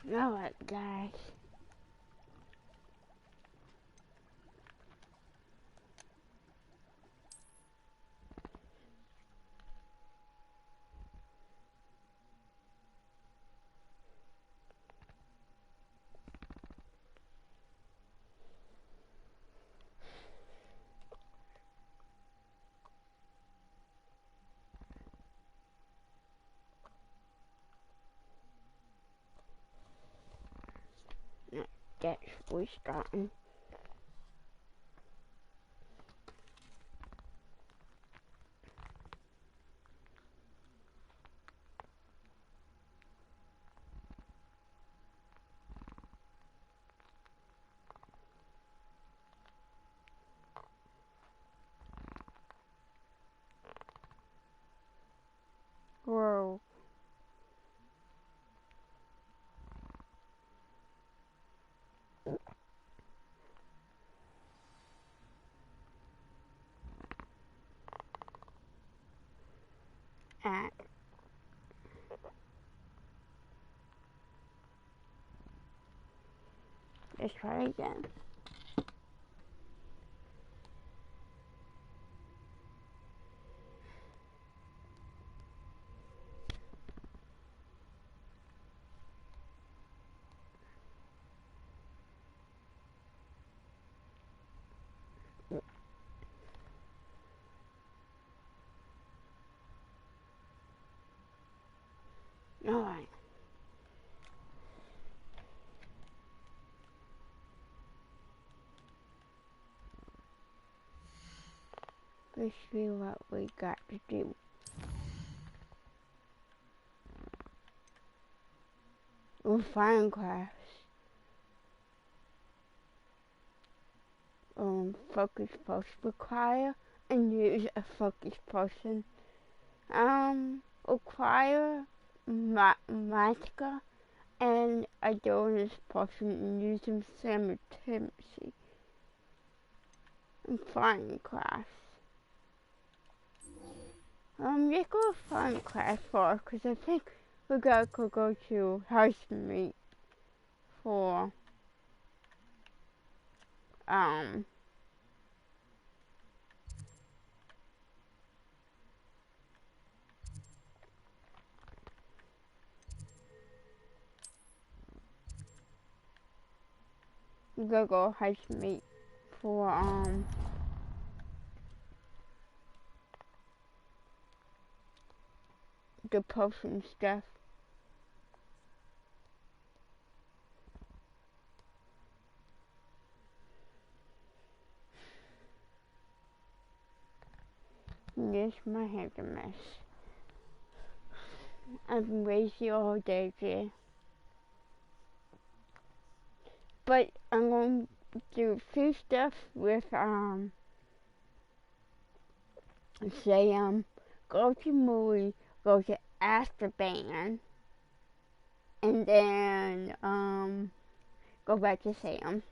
Alright, guys. That's we starting. Whoa. At let's try again. Alright. Let's see what we got to do. Refine crafts. Focus post require and use a focus potion. Require Matica and a Donor's potion and use them simultaneously. And fine crafts. Let's go fine craft first, because I think we gotta go to house meat for we gotta go house meat for the potion stuff. Yes, my hair's a mess. I've been lazy all day today. But I'm going to do a few stuff with say go to movie, go to Azkaban, and then go back to Sam.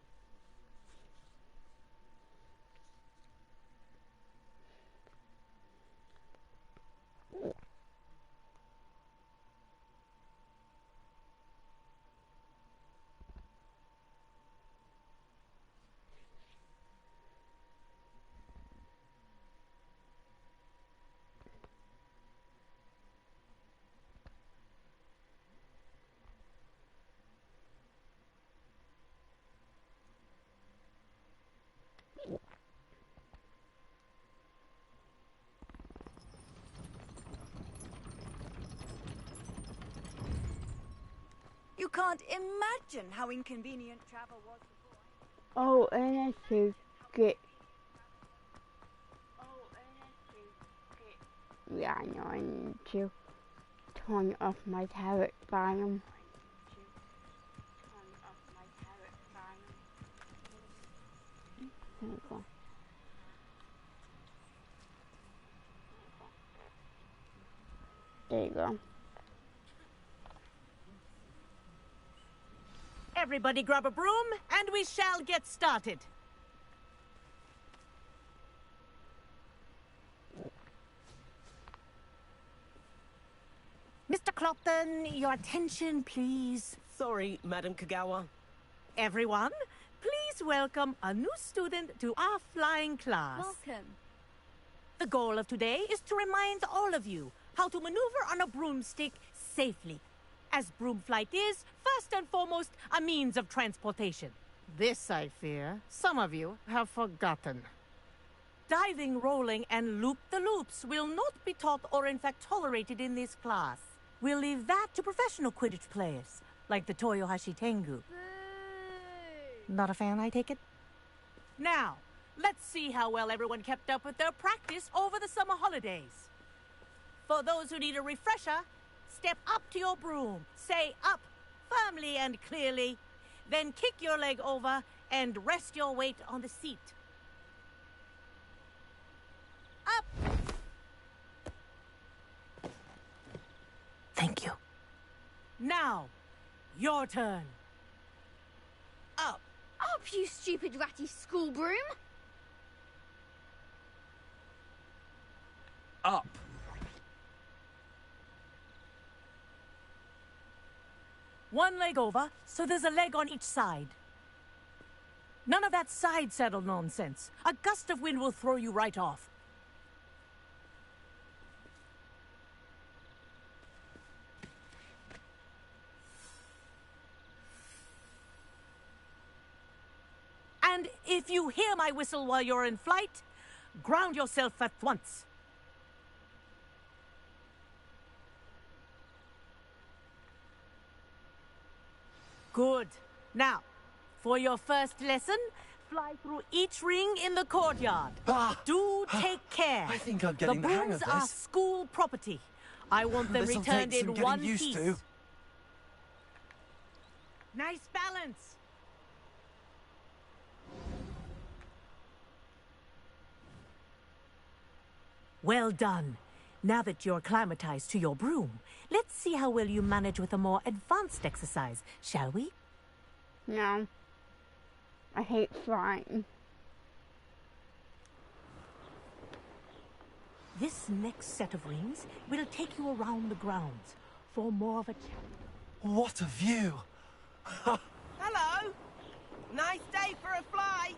You can't imagine how inconvenient travel was before. Oh, and I should get. Yeah, I know I need to turn off my tablet volume. There we go. There you go. Everybody grab a broom, and we shall get started. Mr. Clopton, your attention, please. Sorry, Madam Kagawa. Everyone, please welcome a new student to our flying class. Welcome. The goal of today is to remind all of you how to maneuver on a broomstick safely, as broom flight is, first and foremost, a means of transportation. This, I fear, some of you have forgotten. Diving, rolling, and loop-the-loops will not be taught or in fact tolerated in this class. We'll leave that to professional Quidditch players, like the Toyohashi Tengu. Not a fan, I take it? Now, let's see how well everyone kept up with their practice over the summer holidays. For those who need a refresher, step up to your broom, say up firmly and clearly, then kick your leg over and rest your weight on the seat. Up! Thank you. Now, your turn. Up. Up, you stupid ratty school broom! Up. One leg over, so there's a leg on each side. None of that side saddle nonsense. A gust of wind will throw you right off. And if you hear my whistle while you're in flight, ground yourself at once. Good. Now, for your first lesson, fly through each ring in the courtyard. Do take care. I think I'm getting the hang of brooms are this. school property. I want them This'll returned take some in getting one used piece. to. Nice balance. Well done. Now that you're acclimatized to your broom, let's see how well you manage with a more advanced exercise, shall we? No. I hate flying. This next set of rings will take you around the grounds for more of a What a view! Hello! Nice day for a flight!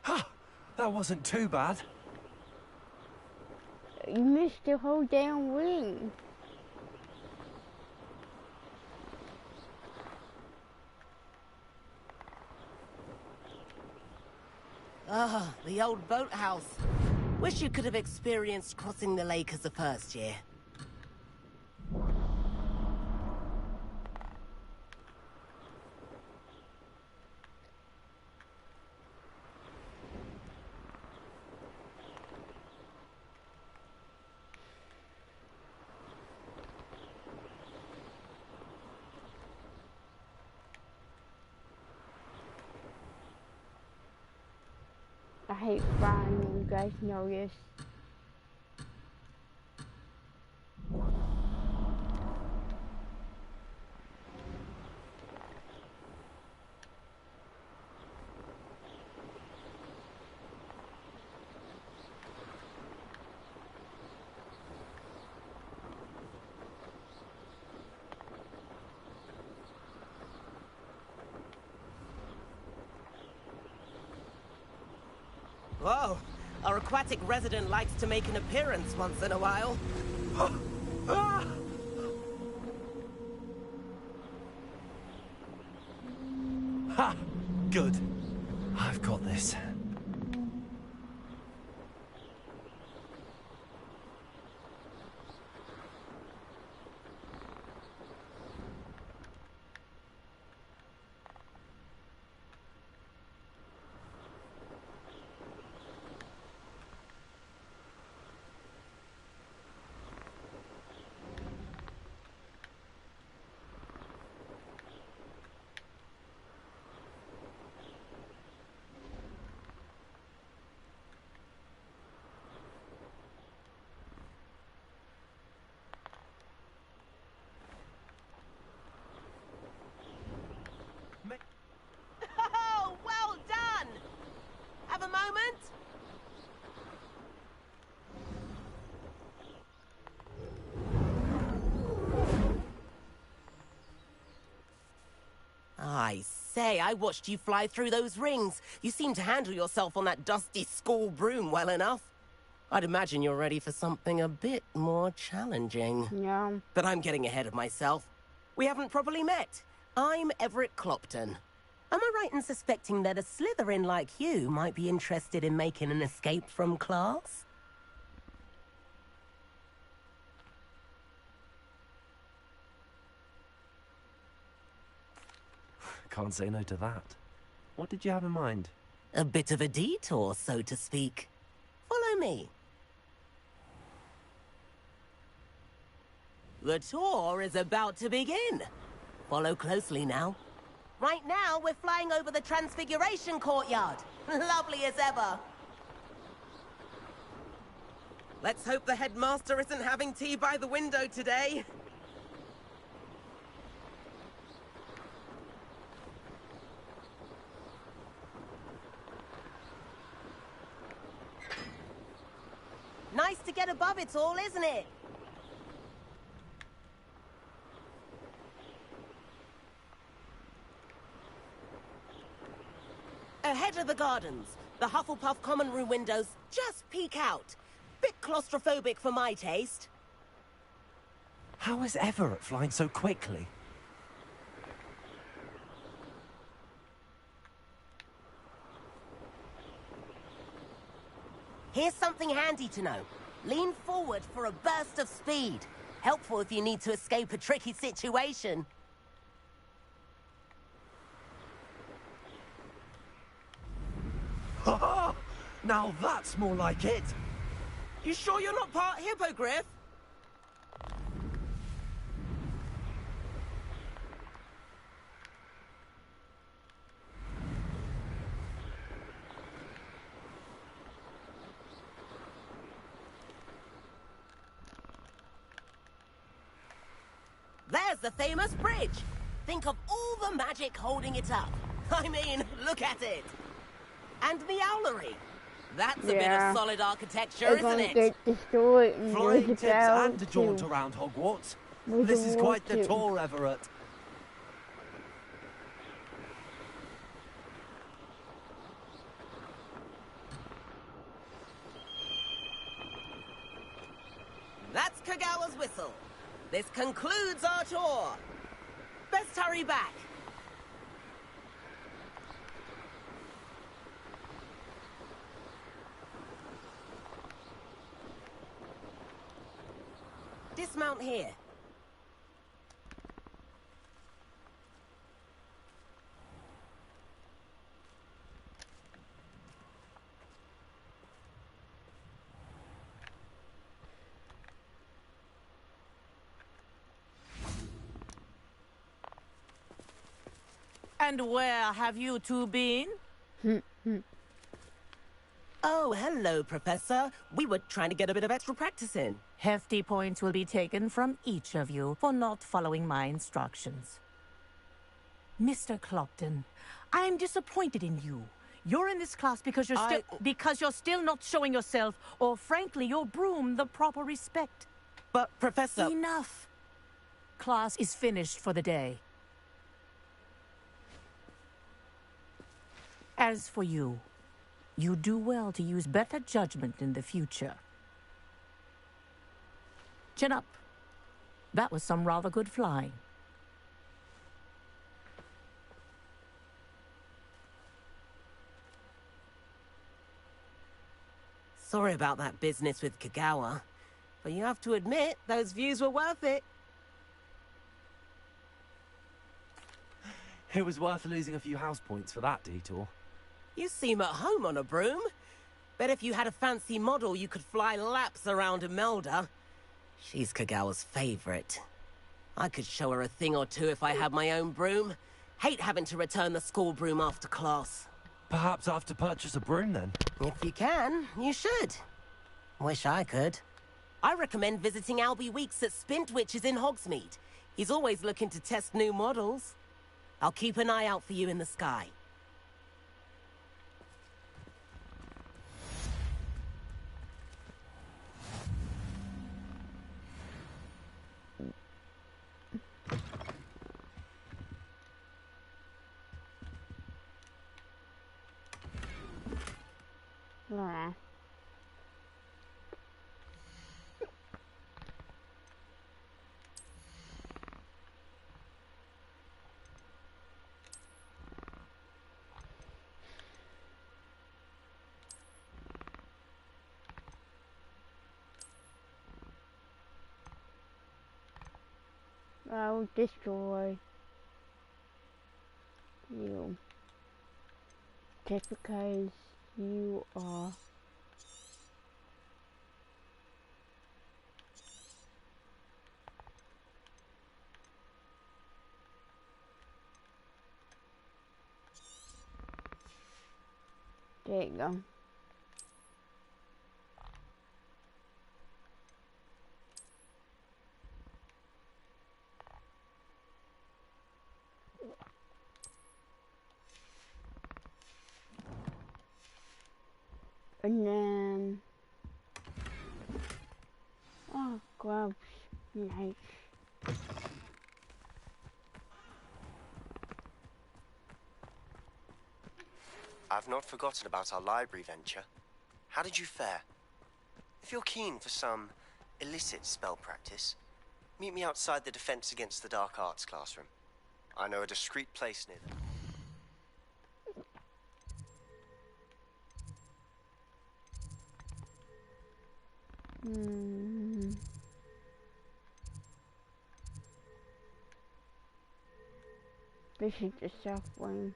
Ha! That wasn't too bad. You missed the whole damn ring. Ah, the old boathouse. Wish you could have experienced crossing the lake as a first year. I hate flying, you guys know this. Whoa, our aquatic resident likes to make an appearance once in a while. Ha! Good. I've got this. say, I watched you fly through those rings. You seem to handle yourself on that dusty school broom well enough. I'd imagine you're ready for something a bit more challenging. Yeah. But I'm getting ahead of myself. We haven't properly met. I'm Everett Clopton. Am I right in suspecting that a Slytherin like you might be interested in making an escape from class? Can't say no to that. What did you have in mind? A bit of a detour, so to speak. Follow me. The tour is about to begin. Follow closely now. Right now, we're flying over the Transfiguration Courtyard. Lovely as ever. Let's hope the headmaster isn't having tea by the window today. Nice to get above it all, isn't it? Ahead of the gardens, the Hufflepuff common room windows just peek out. Bit claustrophobic for my taste. How is Everett flying so quickly? Here's something handy to know. Lean forward for a burst of speed. Helpful if you need to escape a tricky situation. Ha ha! Now that's more like it! You sure you're not part hippogriff? There's the famous bridge. Think of all the magic holding it up. I mean, look at it. And the owlery. That's a bit of solid architecture, isn't it? Get destroyed and Flying there's tips a bell and a jaunt too. around Hogwarts. There's This a is wall quite the too. tour, Everett. That's Kagawa's whistle. This concludes our tour. Best hurry back. Dismount here. And where have you two been? Oh, hello, Professor. We were trying to get a bit of extra practice in. Hefty points will be taken from each of you for not following my instructions. Mr. Clopton, I am disappointed in you. You're in this class because you're still not showing yourself, or frankly, your broom, the proper respect. But, Professor... Enough. Class is finished for the day. As for you, you do well to use better judgment in the future. Chin up. That was some rather good flying. Sorry about that business with Kagawa, but you have to admit, those views were worth it. It was worth losing a few house points for that detour. You seem at home on a broom. Bet if you had a fancy model, you could fly laps around Imelda. She's Kagawa's favorite. I could show her a thing or two if I had my own broom. Hate having to return the school broom after class. Perhaps I have to purchase a broom then. If you can, you should. Wish I could. I recommend visiting Albie Weeks at Spintwitches in Hogsmeade. He's always looking to test new models. I'll keep an eye out for you in the sky. Nah. I will destroy you just because you are there you go. And then, oh, gross, nice. I've not forgotten about our library venture. How did you fare? If you're keen for some illicit spell practice, meet me outside the Defense Against the Dark Arts classroom. I know a discreet place near there. This is the south wing.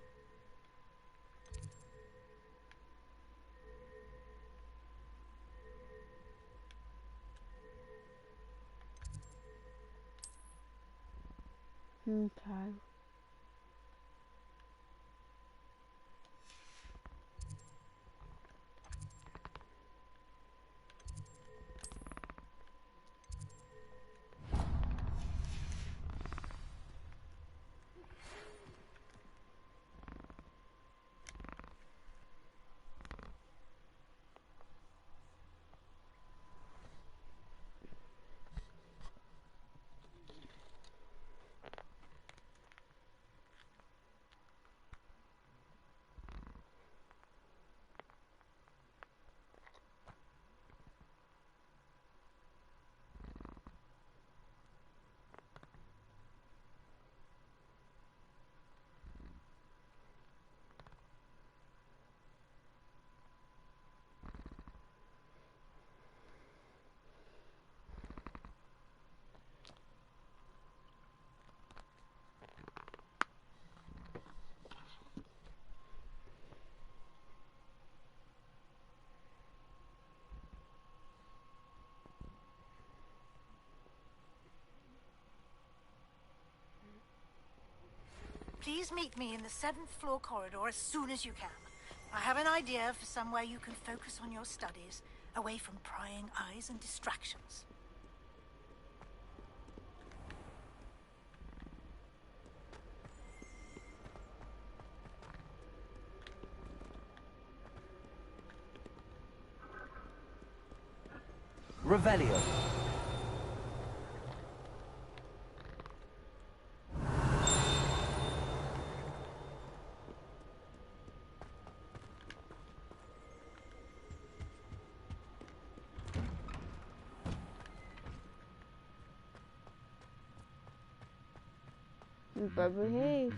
Okay. Please meet me in the 7th floor corridor as soon as you can. I have an idea for somewhere you can focus on your studies, away from prying eyes and distractions. Revelio. Bubba Heath.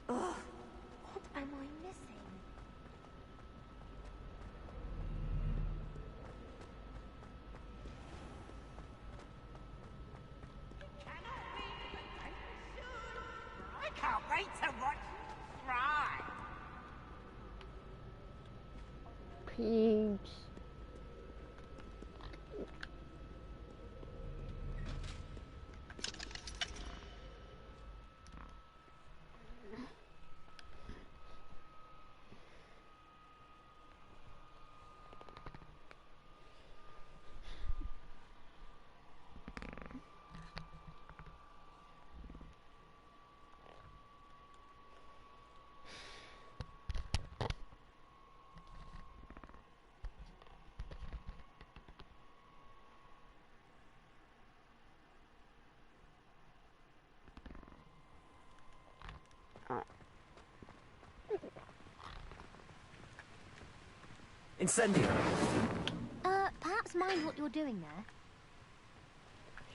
What am I missing? I can't wait to watch you fry. Pigs. Incendio. Perhaps mind what you're doing there.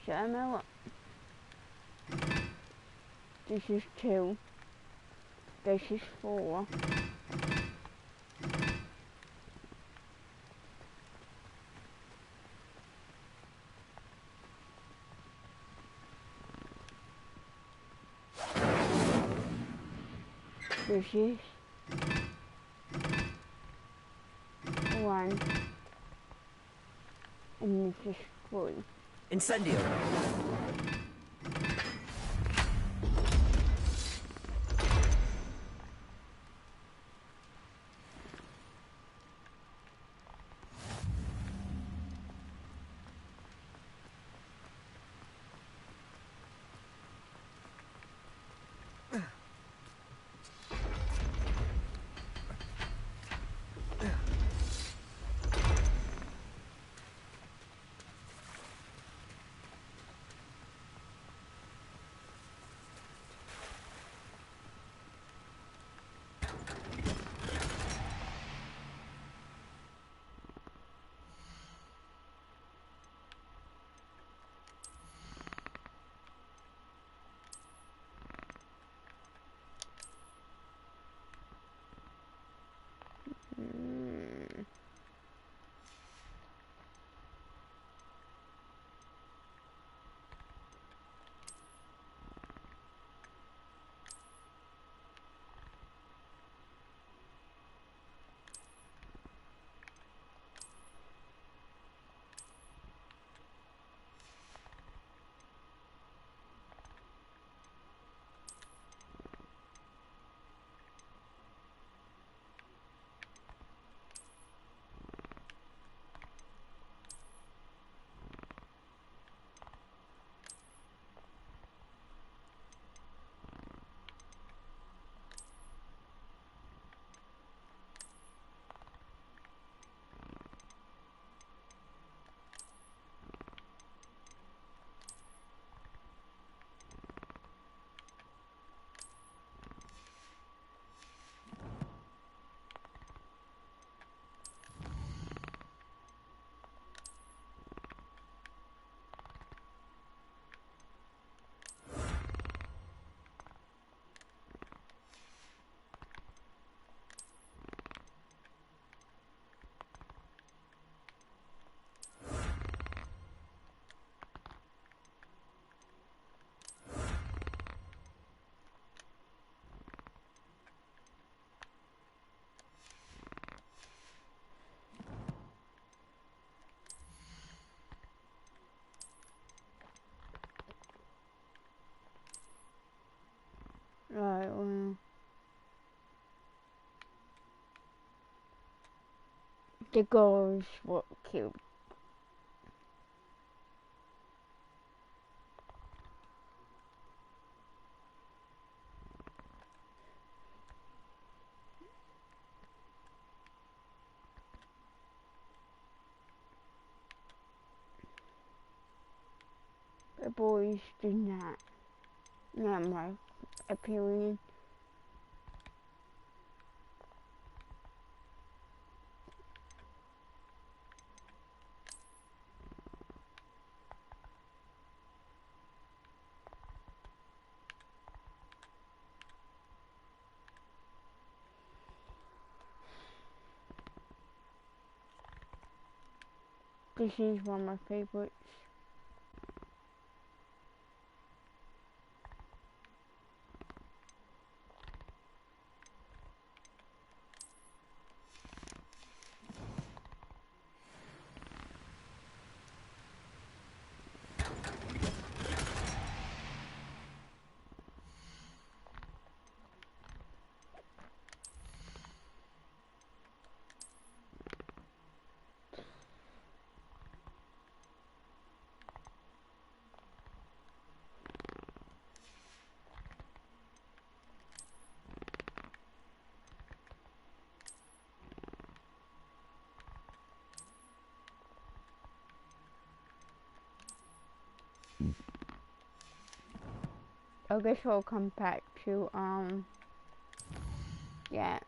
So know what? This is 2. This is 4. This is 1. And this is 3. Incendio. Right, well. The girls were cute. The boys do not. Not my opinion. This is one of my favorites. I guess we'll come back to, yeah.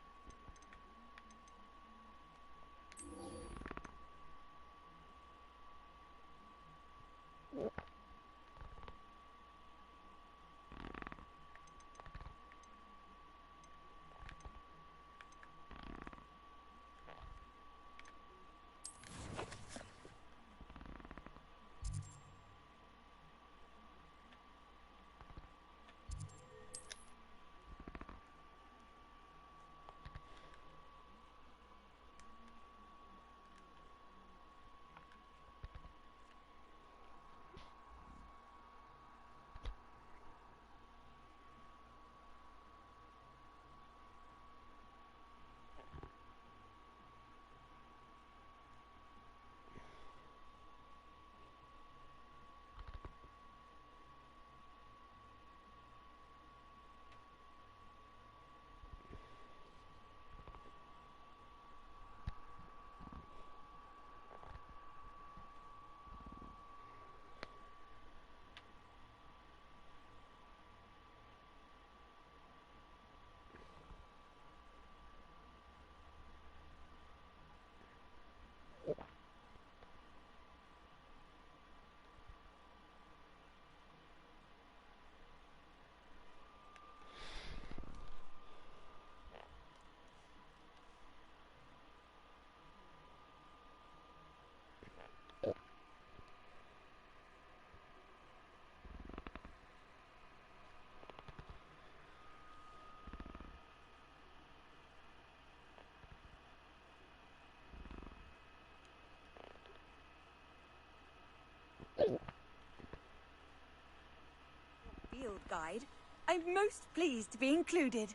Field guide. I'm most pleased to be included.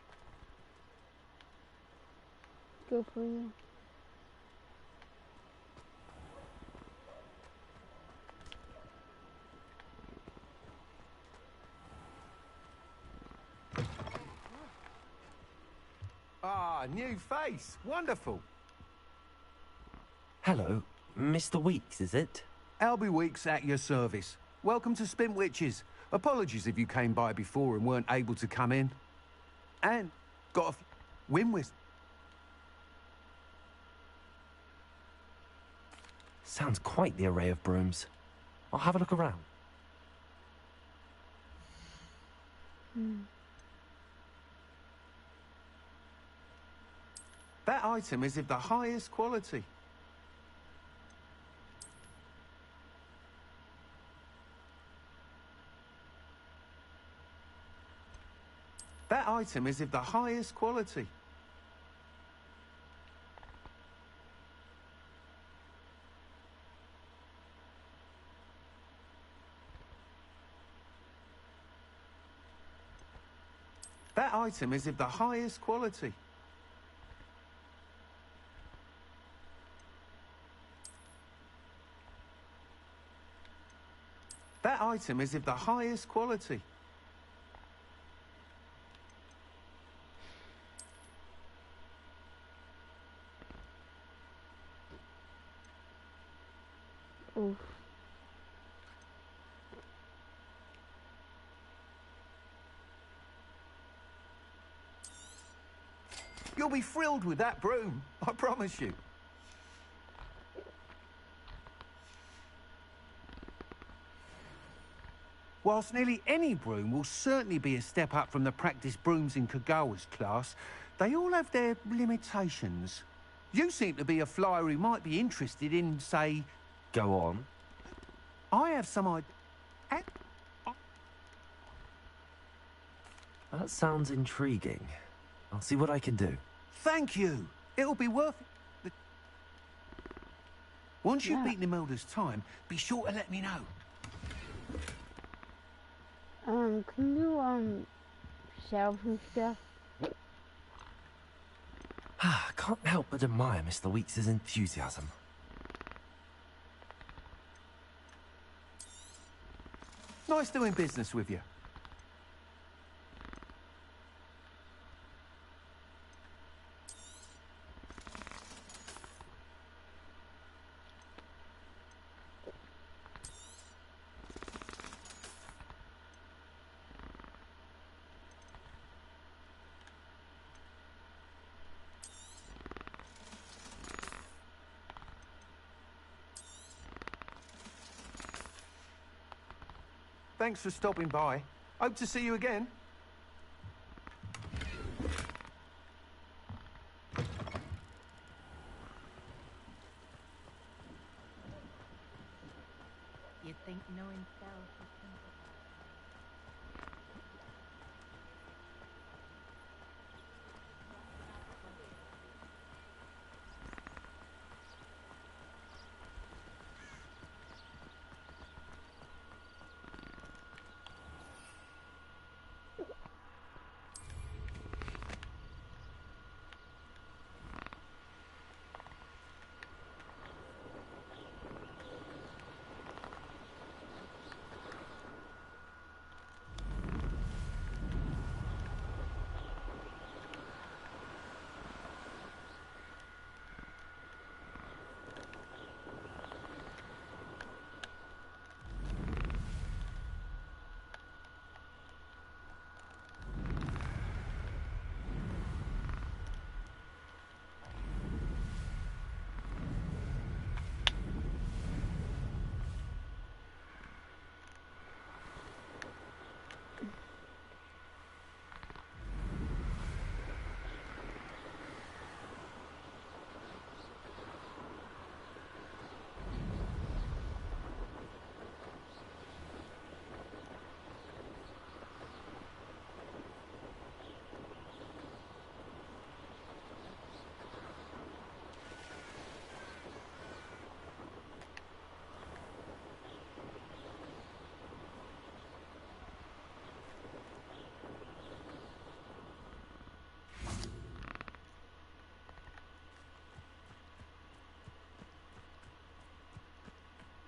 Good for you. Ah, new face. Wonderful. Hello, Mr. Weeks, is it? Albie Weeks at your service. Welcome to Spintwitches. Apologies if you came by before and weren't able to come in. And got a win with. Sounds quite the array of brooms. I'll have a look around. That item is of the highest quality. That item is of the highest quality. That item is of the highest quality. That item is of the highest quality. Oof. You'll be thrilled with that broom, I promise you. Whilst nearly any broom will certainly be a step up from the practice brooms in Kagawa's class, they all have their limitations. You seem to be a flyer who might be interested in, say... Go on. I have some idea... That sounds intriguing. I'll see what I can do. Thank you. It'll be worth it. Once you've Yeah. beaten Imelda's time, be sure to let me know. Can you, sell some stuff? I can't help but admire Mr. Weeks' enthusiasm. Nice doing business with you. Thanks for stopping by. Hope to see you again. You think knowing self is simple?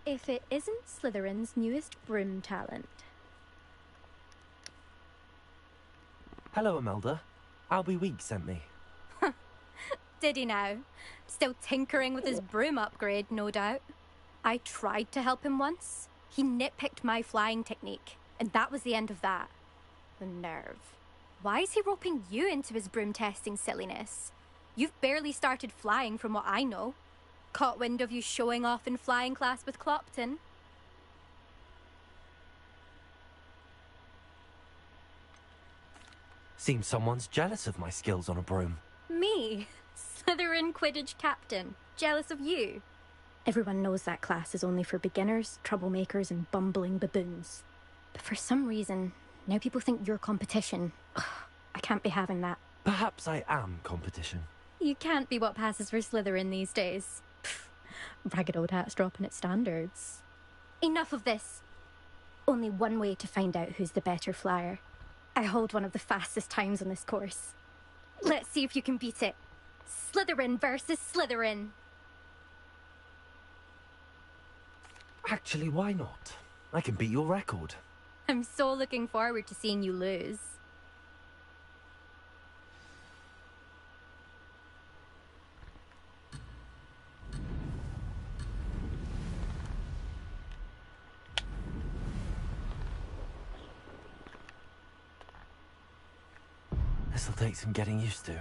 If it isn't Slytherin's newest broom talent. Hello, Imelda. Albie Week sent me. Did he now? Still tinkering with his broom upgrade, no doubt. I tried to help him once. He nitpicked my flying technique, and that was the end of that. The nerve. Why is he roping you into his broom testing silliness? You've barely started flying from what I know. Caught wind of you showing off in flying class with Clopton. Seems someone's jealous of my skills on a broom. Me? Slytherin Quidditch captain. Jealous of you? Everyone knows that class is only for beginners, troublemakers, and bumbling baboons. But for some reason, now people think you're competition. Ugh, I can't be having that. Perhaps I am competition. You can't be what passes for Slytherin these days. Pfft, ragged old hat's dropping its standards. Enough of this. Only one way to find out who's the better flyer. I hold one of the fastest times on this course. Let's see if you can beat it. Slytherin versus Slytherin. Actually, why not? I can beat your record. I'm so looking forward to seeing you lose. This'll take some getting used to.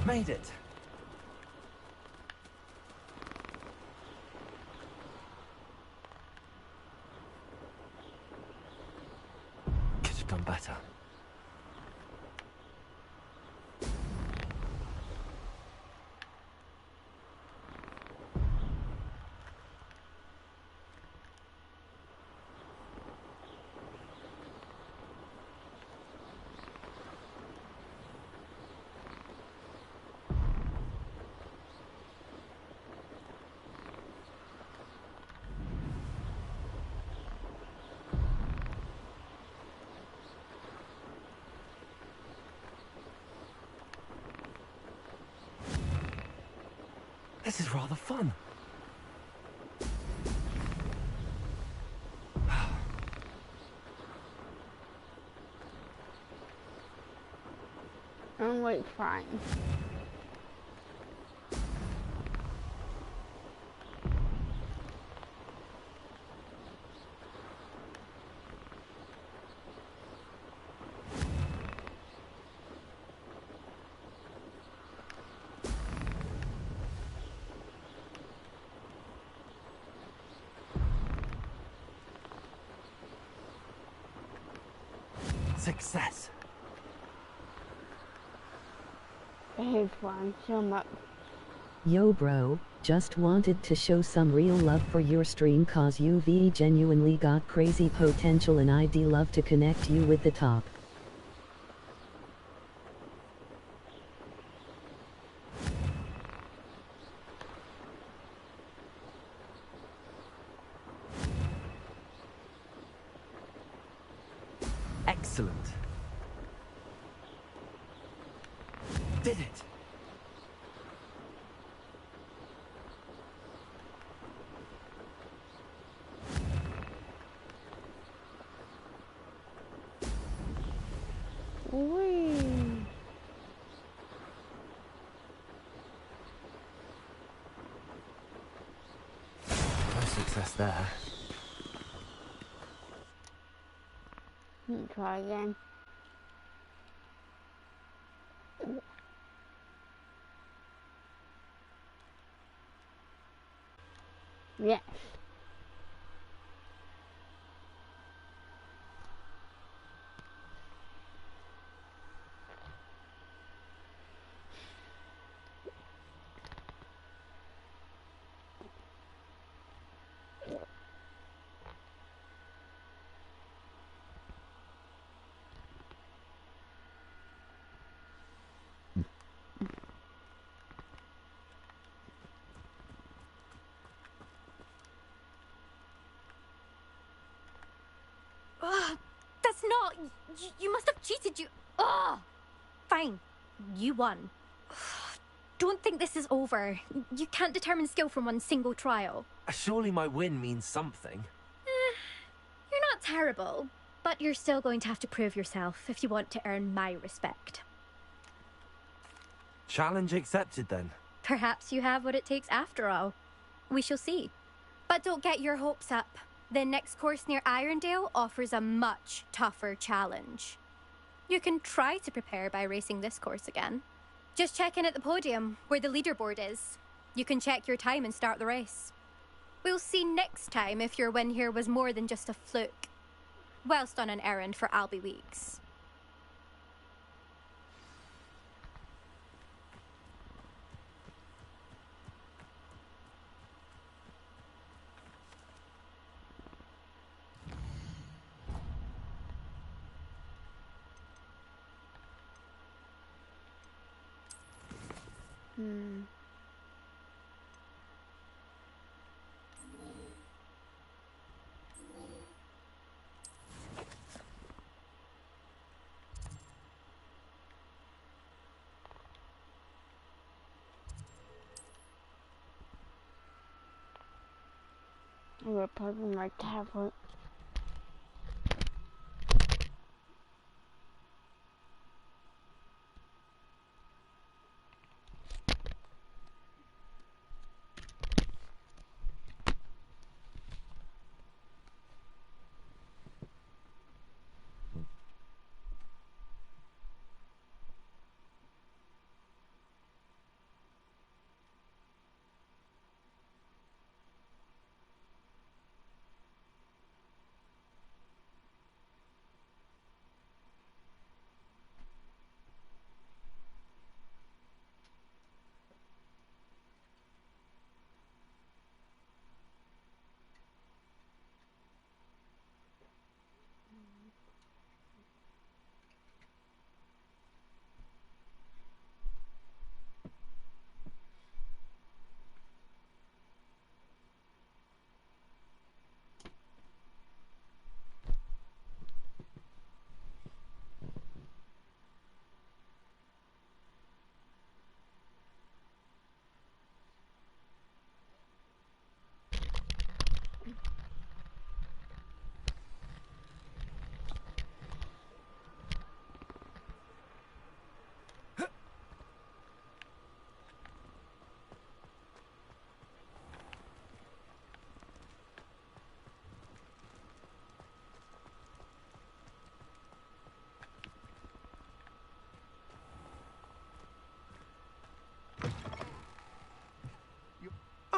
Made it. Could have done better. This is rather fun. I'm like fine. Success. Here's one, sum up. Yo bro, just wanted to show some real love for your stream cause you've genuinely got crazy potential and I'd love to connect you with the top. Excellent. Did it. Whee! No success there. Try again. Yes. You must have cheated, you... Ugh! Fine. You won. Don't think this is over. You can't determine skill from one single trial. Surely my win means something. You're not terrible, but you're still going to have to prove yourself if you want to earn my respect. Challenge accepted, then. Perhaps you have what it takes after all. We shall see. But don't get your hopes up. The next course near Irondale offers a much tougher challenge. You can try to prepare by racing this course again. Just check in at the podium, where the leaderboard is. You can check your time and start the race. We'll see next time if your win here was more than just a fluke. Whilst on an errand for Albie Weeks. I will probably my tablet.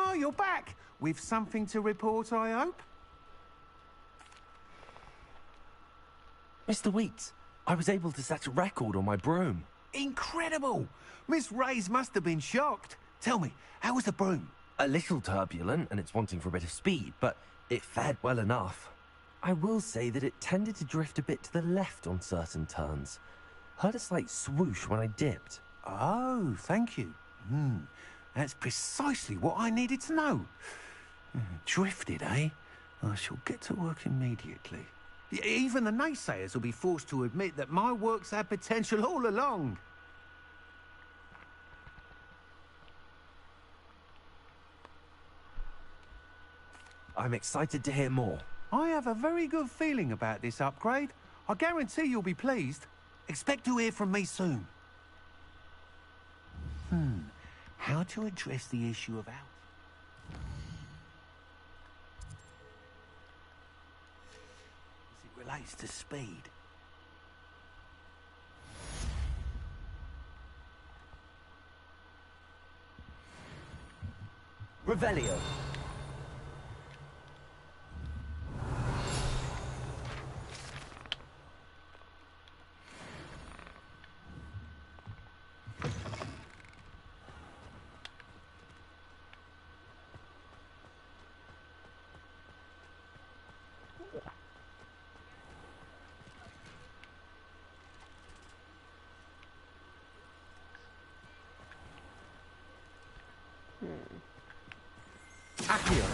Oh, you're back! With something to report, I hope? Mr. Weeks, I was able to set a record on my broom. Incredible! Miss Reyes must have been shocked. Tell me, how was the broom? A little turbulent, and it's wanting for a bit of speed, but it fared well enough. I will say that it tended to drift a bit to the left on certain turns. Heard a slight swoosh when I dipped. Oh, thank you. That's precisely what I needed to know. Drifted, eh? I shall get to work immediately. Even the naysayers will be forced to admit that my work's had potential all along. I'm excited to hear more. I have a very good feeling about this upgrade. I guarantee you'll be pleased. Expect to hear from me soon. How to address the issue of out? As it relates to speed. Revelio. Accio.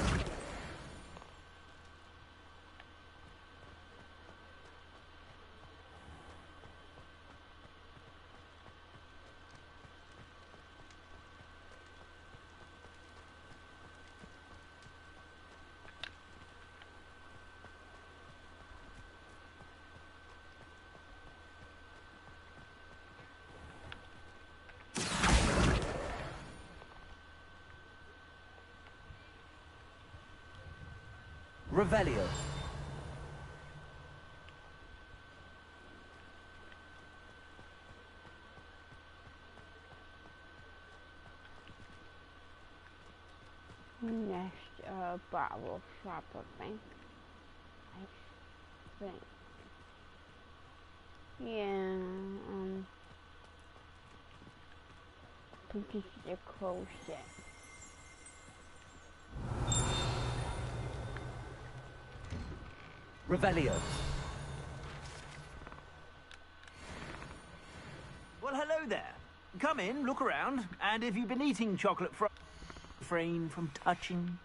Revelio. Next, bottle shop, I think. Yeah, I think this is a close set. Revelio. Well, hello there. Come in, look around, and if you've been eating chocolate refrain from touching.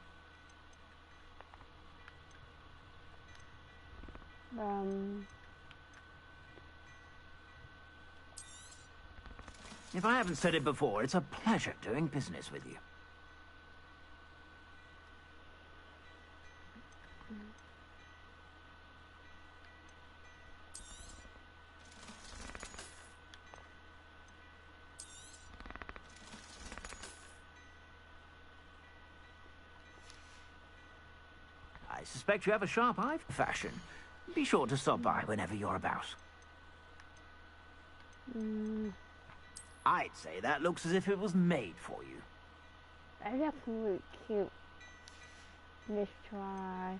If I haven't said it before, it's a pleasure doing business with you. I suspect you have a sharp eye for fashion. Be sure to stop by whenever you're about. I'd say that looks as if it was made for you. That's definitely cute. Let's try.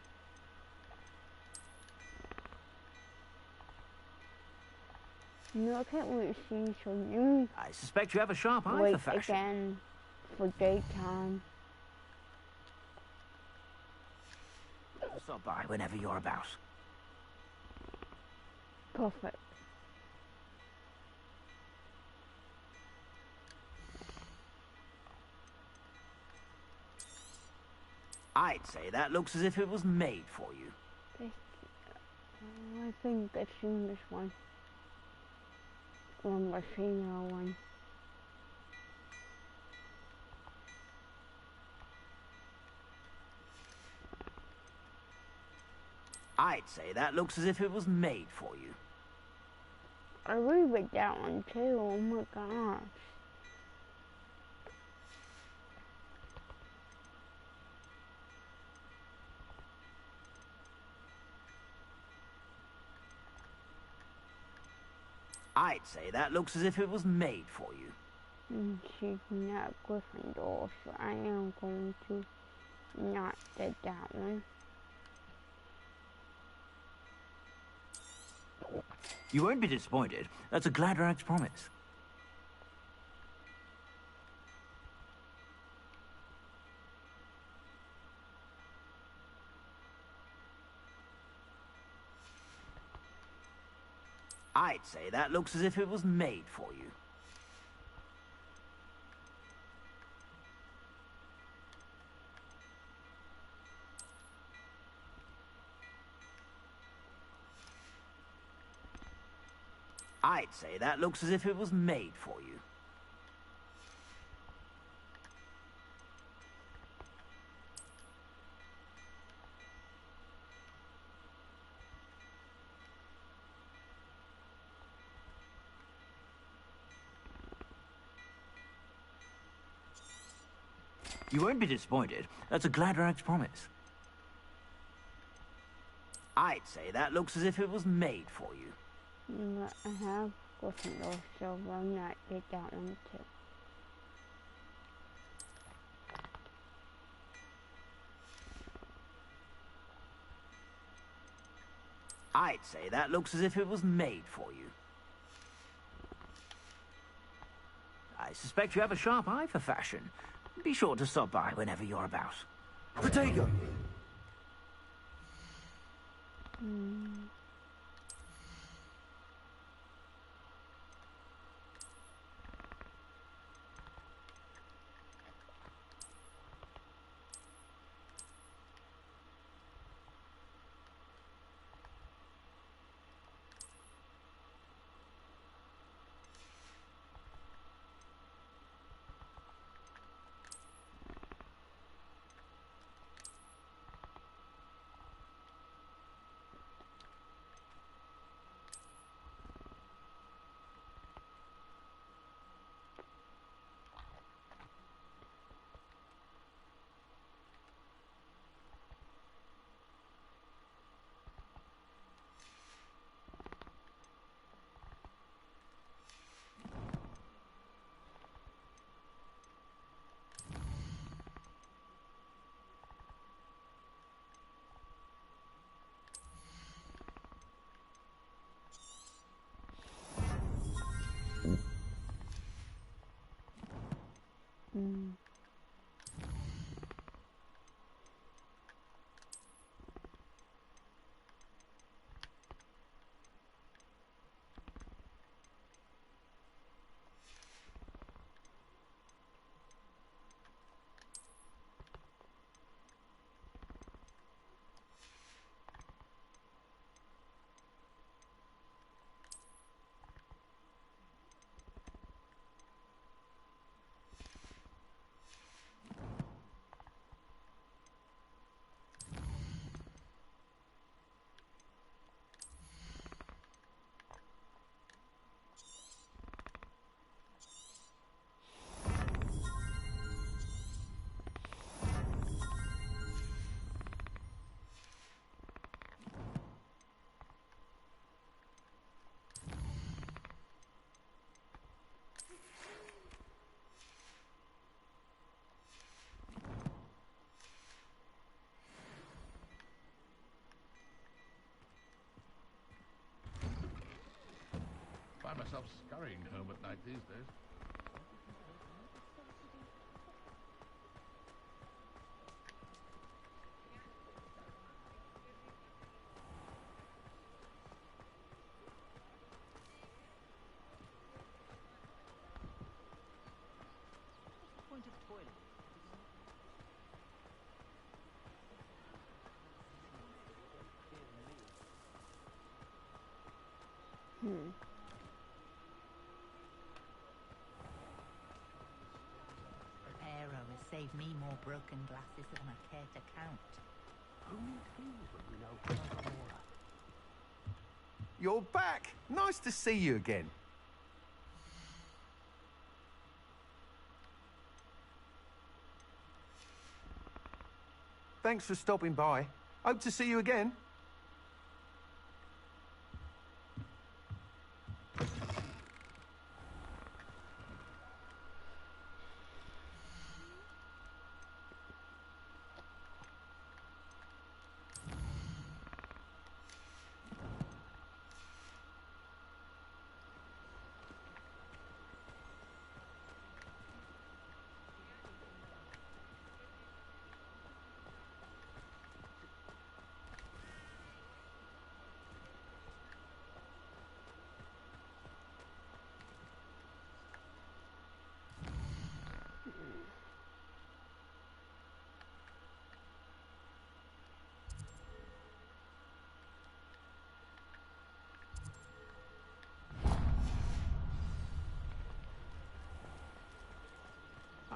No, I can't wait to see some new. I suspect you have a sharp eye for fashion. Again for daytime. Stop by whenever you're about. Perfect. I'd say that looks as if it was made for you. I think I've seen this one. Or my female one. I'd say that looks as if it was made for you. I really like that one too. Oh my gosh. I'd say that looks as if it was made for you. She's not Gryffindor, so I am going to not get that one. You won't be disappointed. That's a Gladrag's promise. I'd say that looks as if it was made for you. I'd say that looks as if it was made for you. You won't be disappointed. That's a Gladrag's promise. I'd say that looks as if it was made for you. I have Gryffindor, so why not get that one too? I'd say that looks as if it was made for you. I suspect you have a sharp eye for fashion. Be sure to stop by whenever you're about. Protego! Mm. Find myself scurrying home at night these days. Hmm. Repairer has saved me more broken glasses than I care to count. Who needs these when we know furthermore? You're back! Nice to see you again. Thanks for stopping by. Hope to see you again.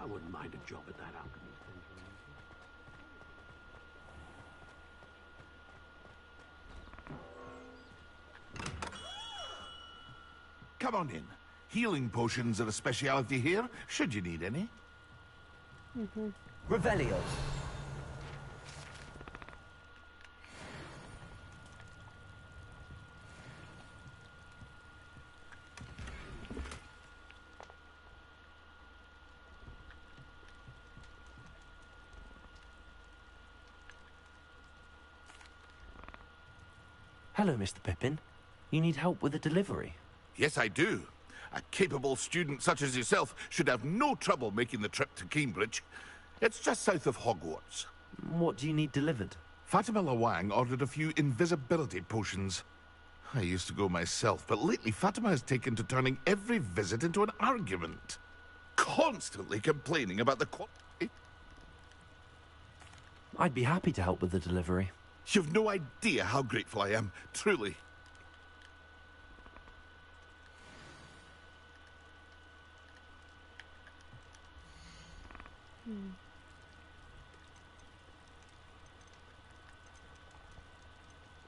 I wouldn't mind a job at that alchemy center. Come on in. Healing potions are a speciality here, should you need any. Mm-hmm. Revelio. Hello, Mr. Pippin. You need help with a delivery? Yes, I do. A capable student such as yourself should have no trouble making the trip to Cambridge. It's just south of Hogwarts. What do you need delivered? Fatima Lawang ordered a few invisibility potions. I used to go myself, but lately Fatima has taken to turning every visit into an argument. Constantly complaining about the quality. I'd be happy to help with the delivery. You've no idea how grateful I am, truly.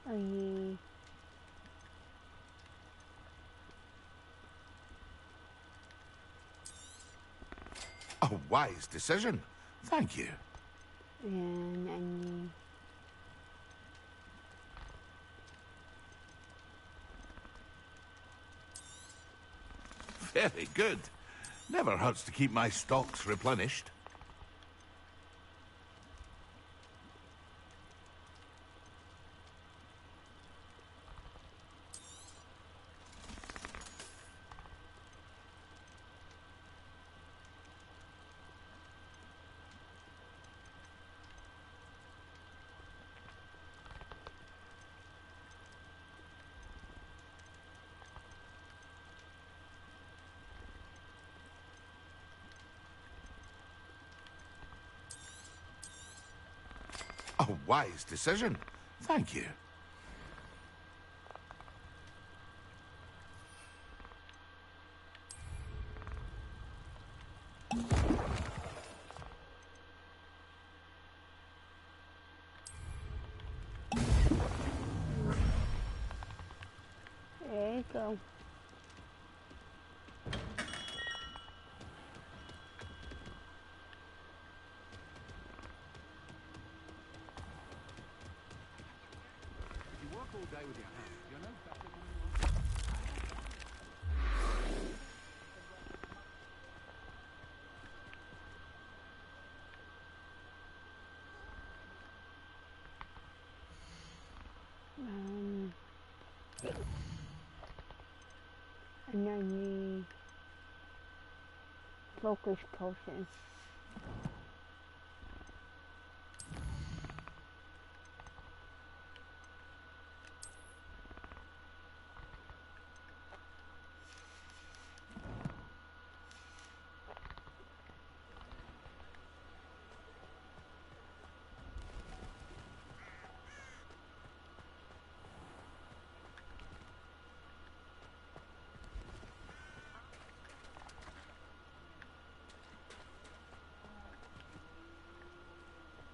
Are you... A wise decision. Thank you. And Very good. Never hurts to keep my stocks replenished. A wise decision. Thank you. There you go. You work all day with your hands. You're no better And then the focus potion.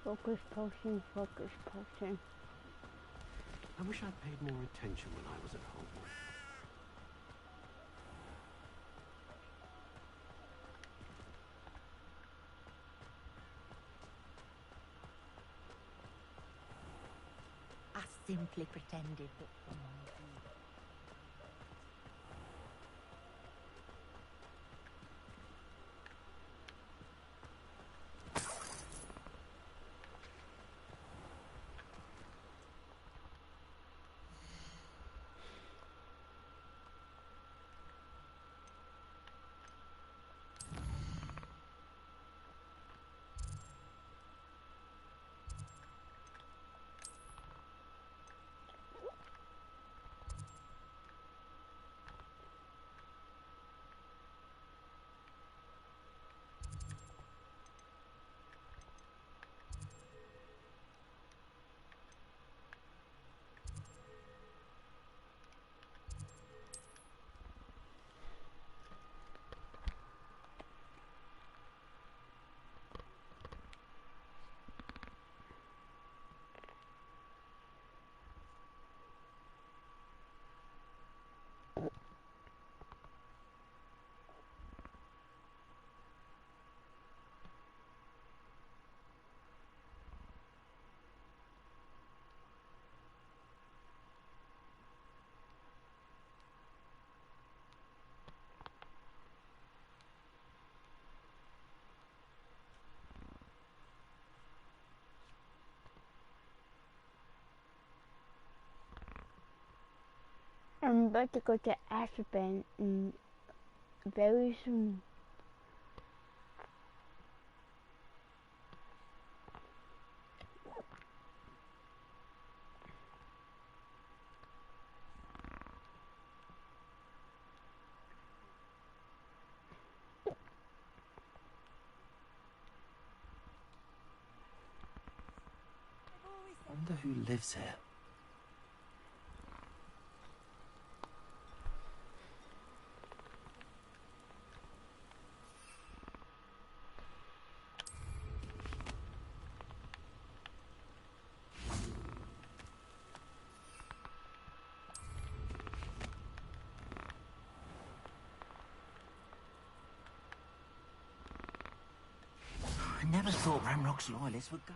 Focus potion, focus potion. I wish I'd paid more attention when I was at Hogwarts. I simply pretended that someone was I'm about to go to Azkaban very soon. Wonder who lives here. I never thought Ramrock's loyalists would go.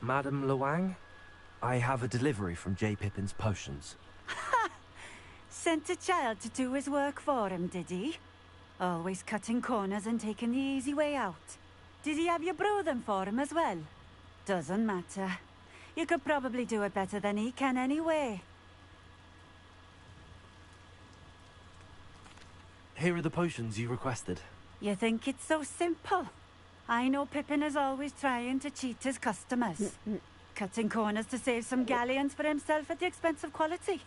Madam Luang, I have a delivery from J. Pippin's potions. Sent a child to do his work for him, did he? Always cutting corners and taking the easy way out. Did he have you brew them for him as well? Doesn't matter. You could probably do it better than he can anyway. Here are the potions you requested. You think it's so simple? I know Pippin is always trying to cheat his customers. Cutting corners to save some galleons for himself at the expense of quality.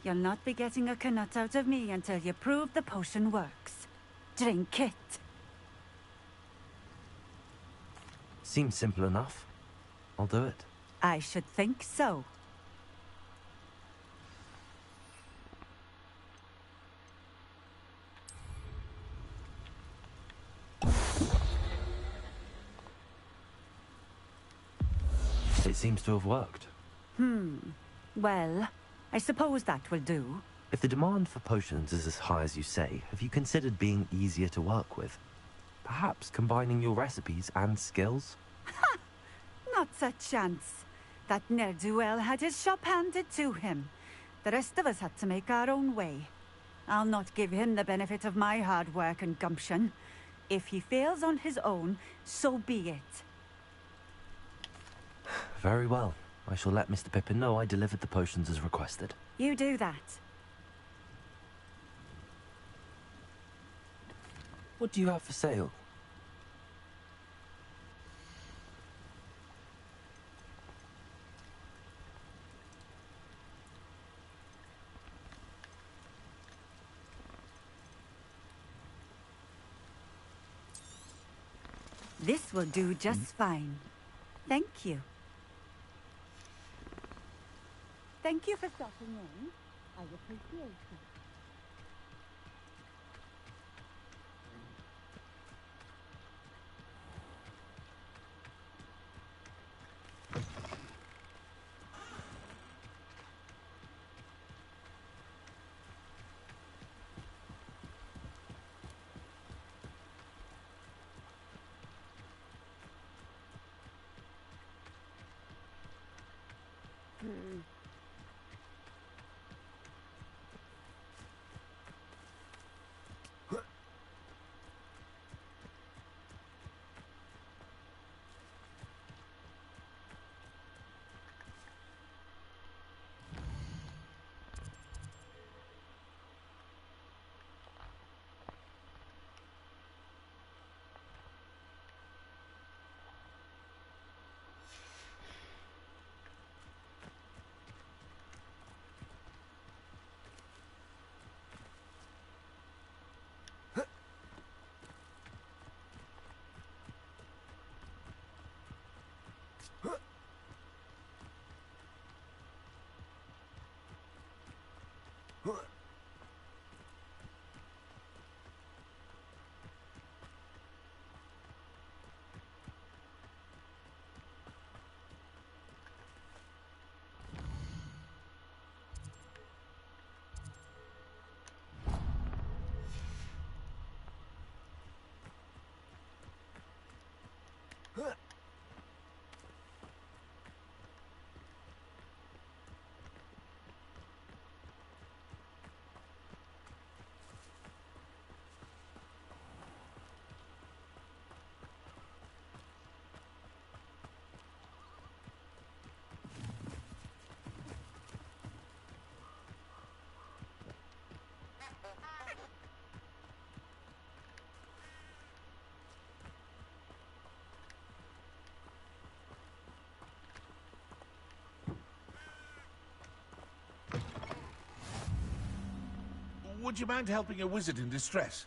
You'll not be getting a canut out of me until you prove the potion works. Drink it. Seems simple enough. I'll do it. I should think so. It seems to have worked. Well, I suppose that will do. If the demand for potions is as high as you say, have you considered being easier to work with? Perhaps combining your recipes and skills? Not a chance. That ne'er-do-well had his shop handed to him. The rest of us had to make our own way. I'll not give him the benefit of my hard work and gumption. If he fails on his own, so be it. Very well. I shall let Mr. Pippin know I delivered the potions as requested. You do that. What do you have for sale? This will do just fine. Thank you. Thank you for stopping in. I appreciate it. Would you mind helping a wizard in distress?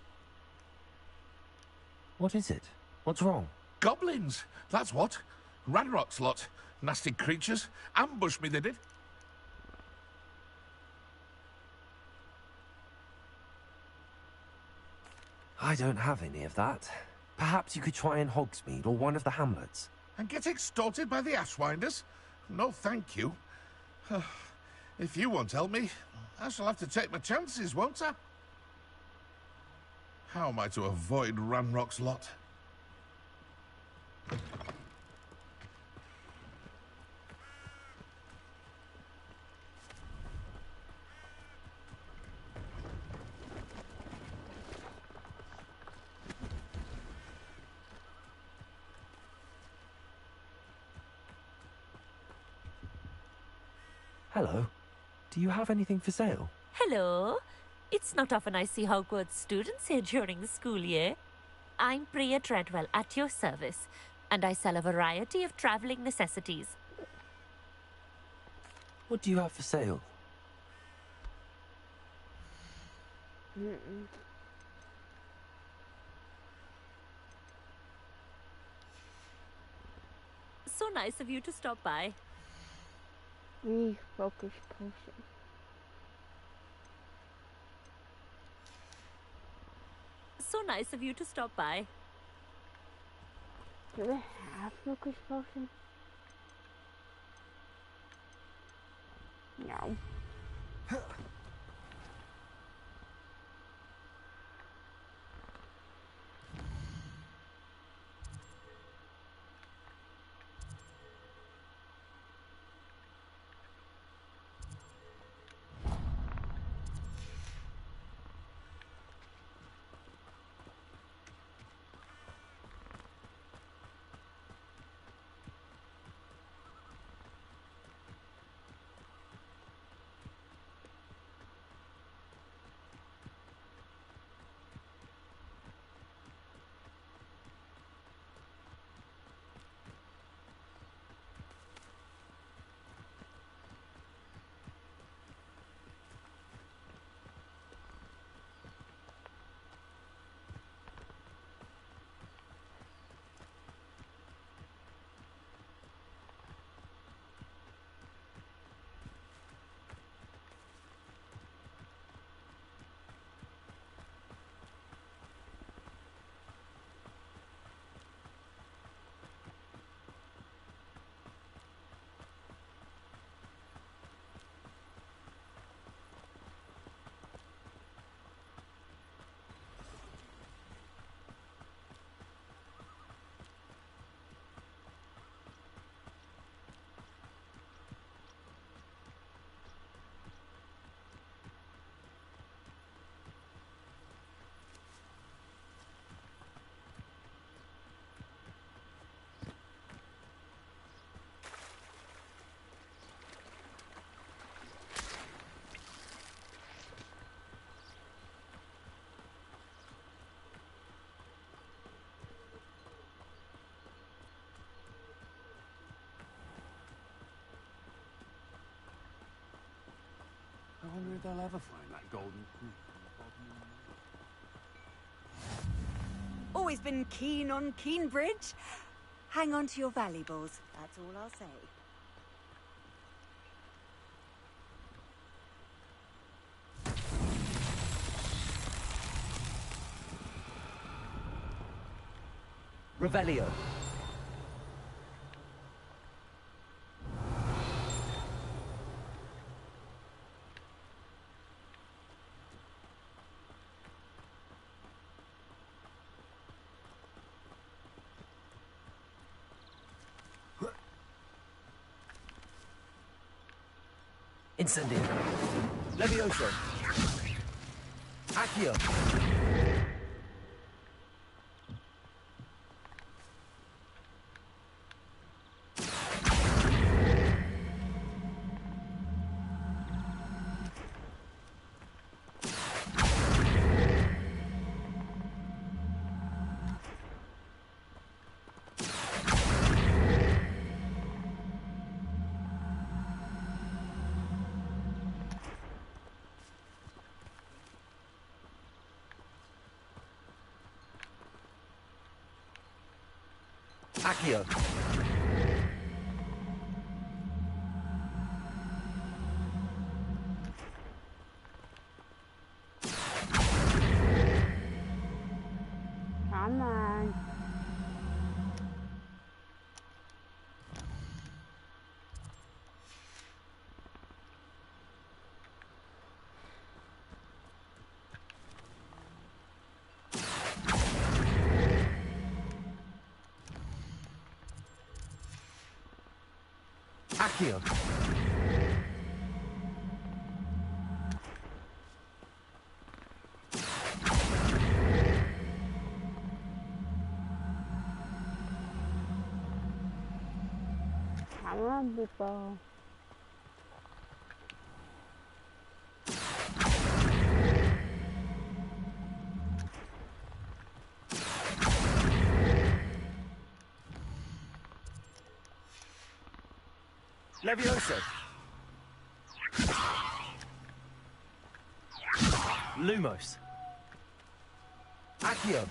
What is it? What's wrong? Goblins! That's what. Ranrock's lot. Nasty creatures. Ambushed me, they did. I don't have any of that. Perhaps you could try in Hogsmeade or one of the hamlets. And get extorted by the Ashwinders? No, thank you. If you won't help me, I shall have to take my chances, won't I? How am I to avoid Ranrock's lot? Hello. Do you have anything for sale? Hello. It's not often I see Hogwarts students here during the school year. I'm Priya Treadwell, at your service, and I sell a variety of travelling necessities. What do you have for sale? So nice of you to stop by. Refocus potion. So nice of you to stop by. Do they have focus potion? No. I wonder if they'll ever find that golden key. Always been keen on Keenbridge. Hang on to your valuables, that's all I'll say. Revelio. Incendio. Levioso. Accio. Accio. Come on. Accio. Come on, people. Levioso. Lumos. Accio.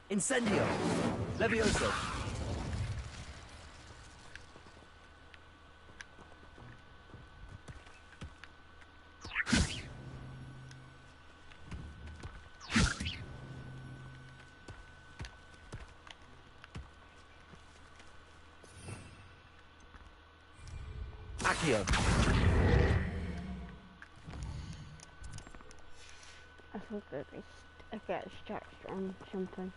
Incendio. Levioso. Accio. I forgot I get distracted on something.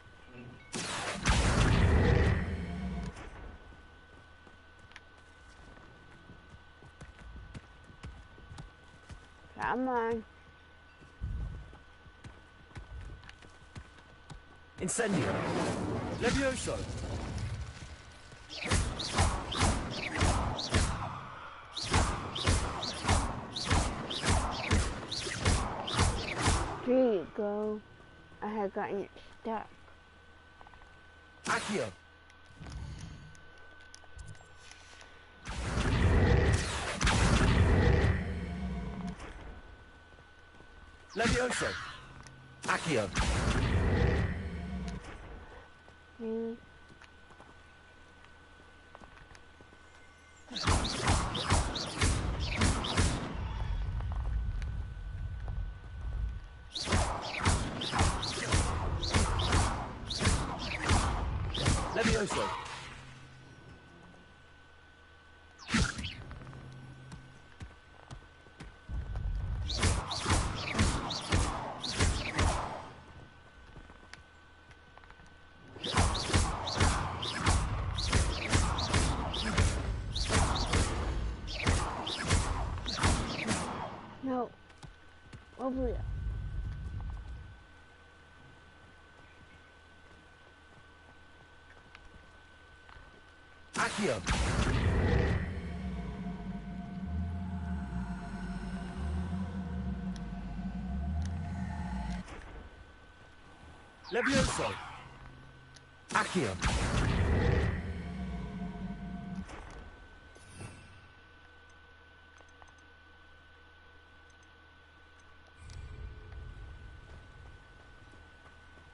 Come on. Incendio. Levioso. There you go. I had gotten it stuck. Accio. Levioso. Accio. Really? Levioso. No. Over there. Accio. Levioso. Accio.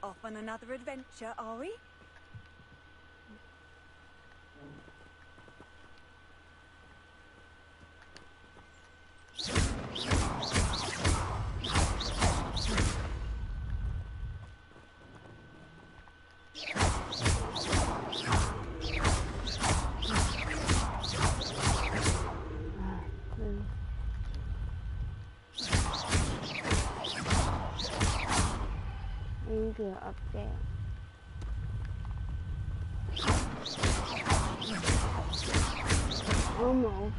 Off on another adventure, are we? You go up there. Almost.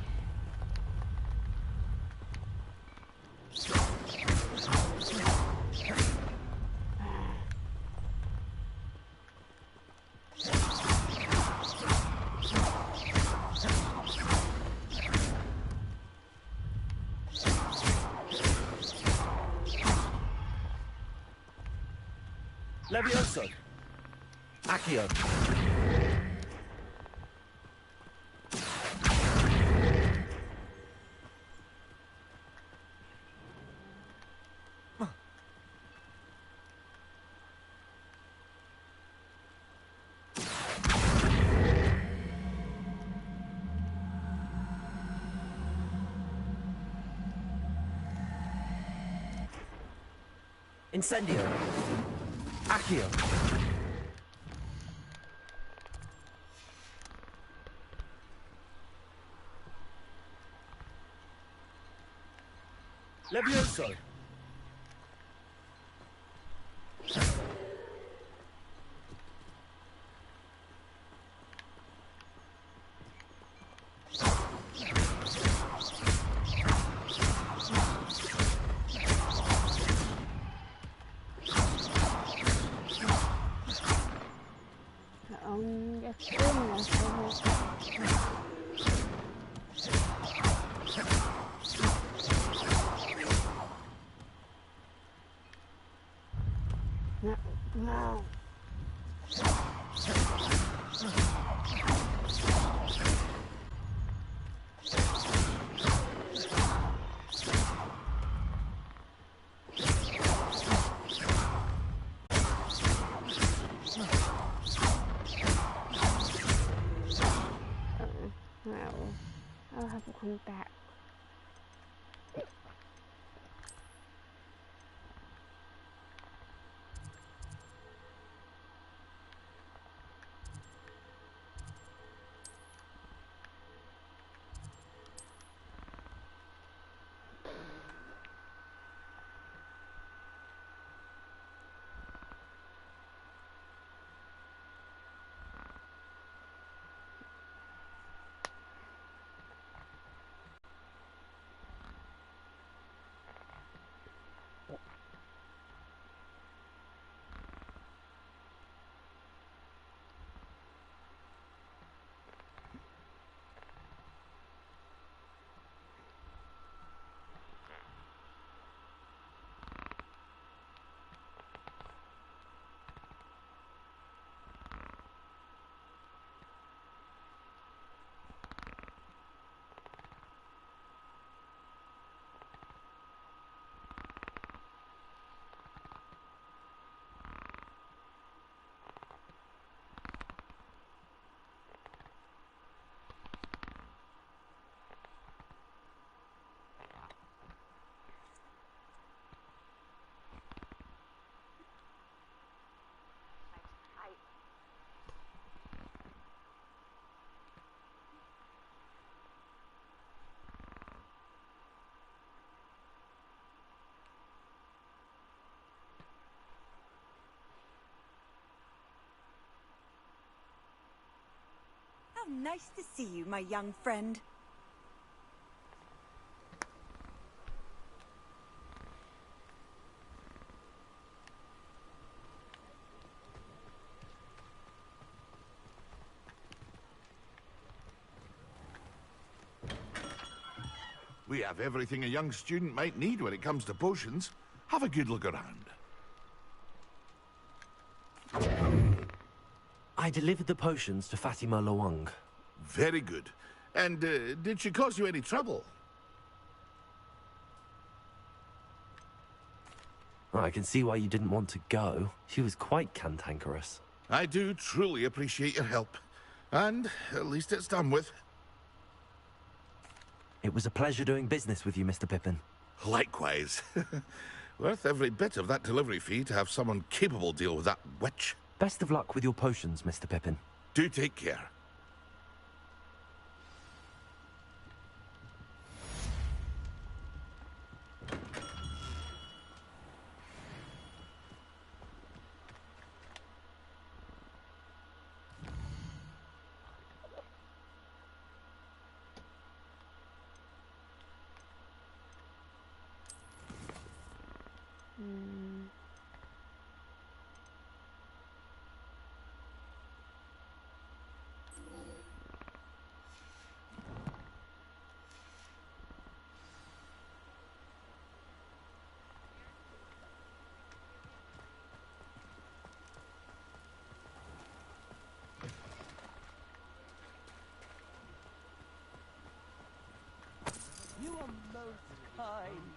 Levioso. Accio. Incendio. Accio. Levioso. Wow. Well, I'll have to come back. How nice to see you, my young friend. We have everything a young student might need when it comes to potions. Have a good look around. I delivered the potions to Fatima Lawang. Very good. And did she cause you any trouble? Oh, I can see why you didn't want to go. She was quite cantankerous. I do truly appreciate your help. And at least it's done with. It was a pleasure doing business with you, Mr. Pippin. Likewise. Worth every bit of that delivery fee to have someone capable deal with that witch. Best of luck with your potions, Mr. Pippin. Do take care. You are most kind.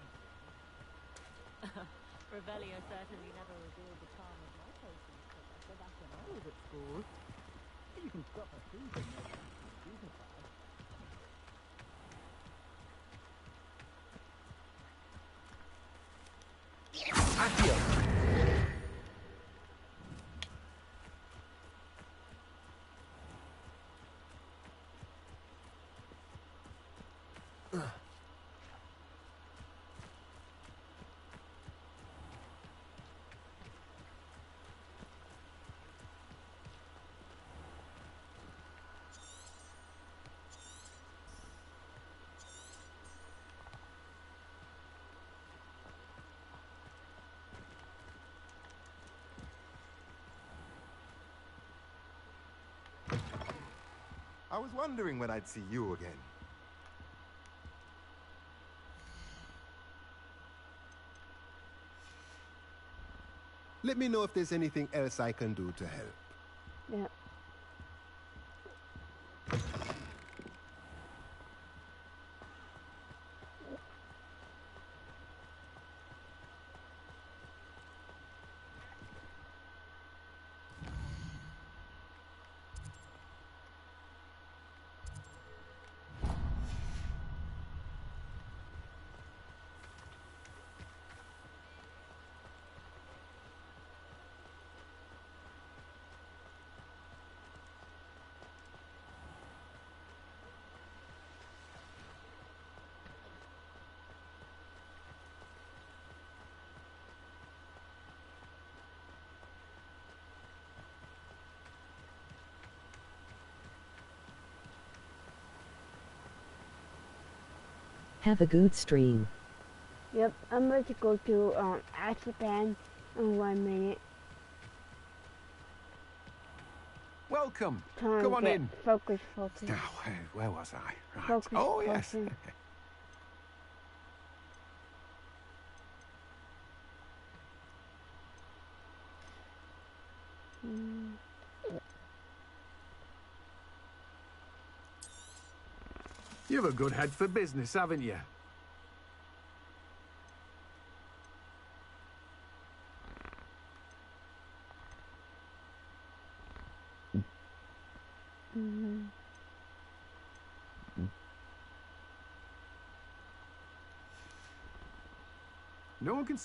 Revelio certainly never revealed the charm of my potions to us back when I was at school. You can stop her freezing there. Accio! was wondering when I'd see you again. Let me know if there's anything else I can do to help. Yeah. Have a good stream. Yep, I'm going to go to Azkaban in 1 minute. Welcome. Time Come to on get in. Focus. Now, where was I? Right. Focus, Oh, yes. focus. You've a good head for business, haven't you? No one can...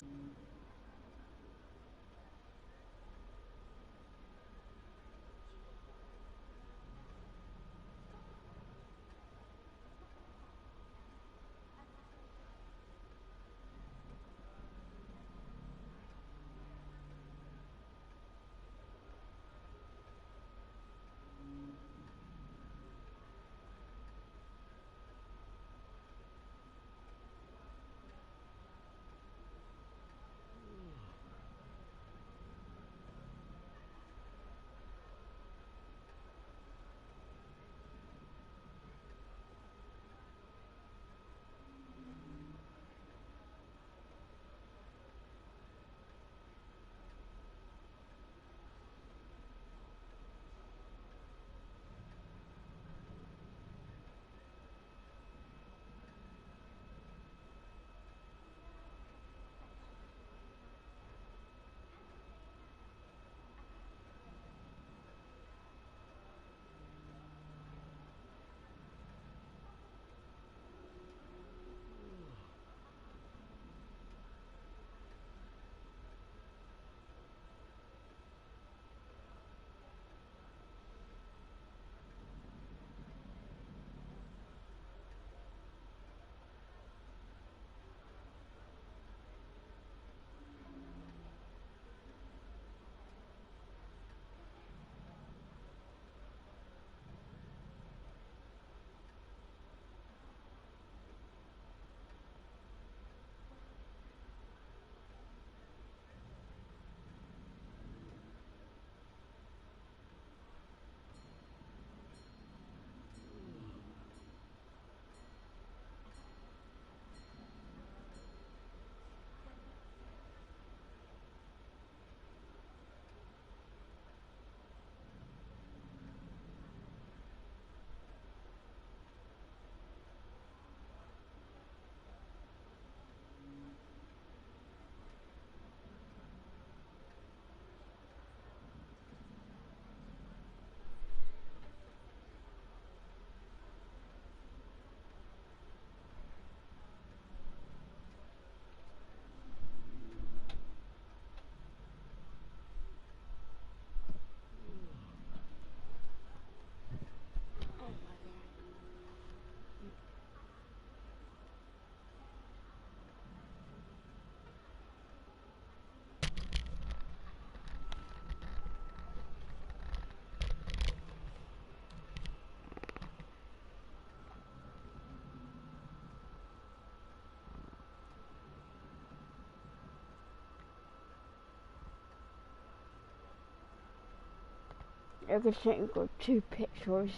Every single 2 pixels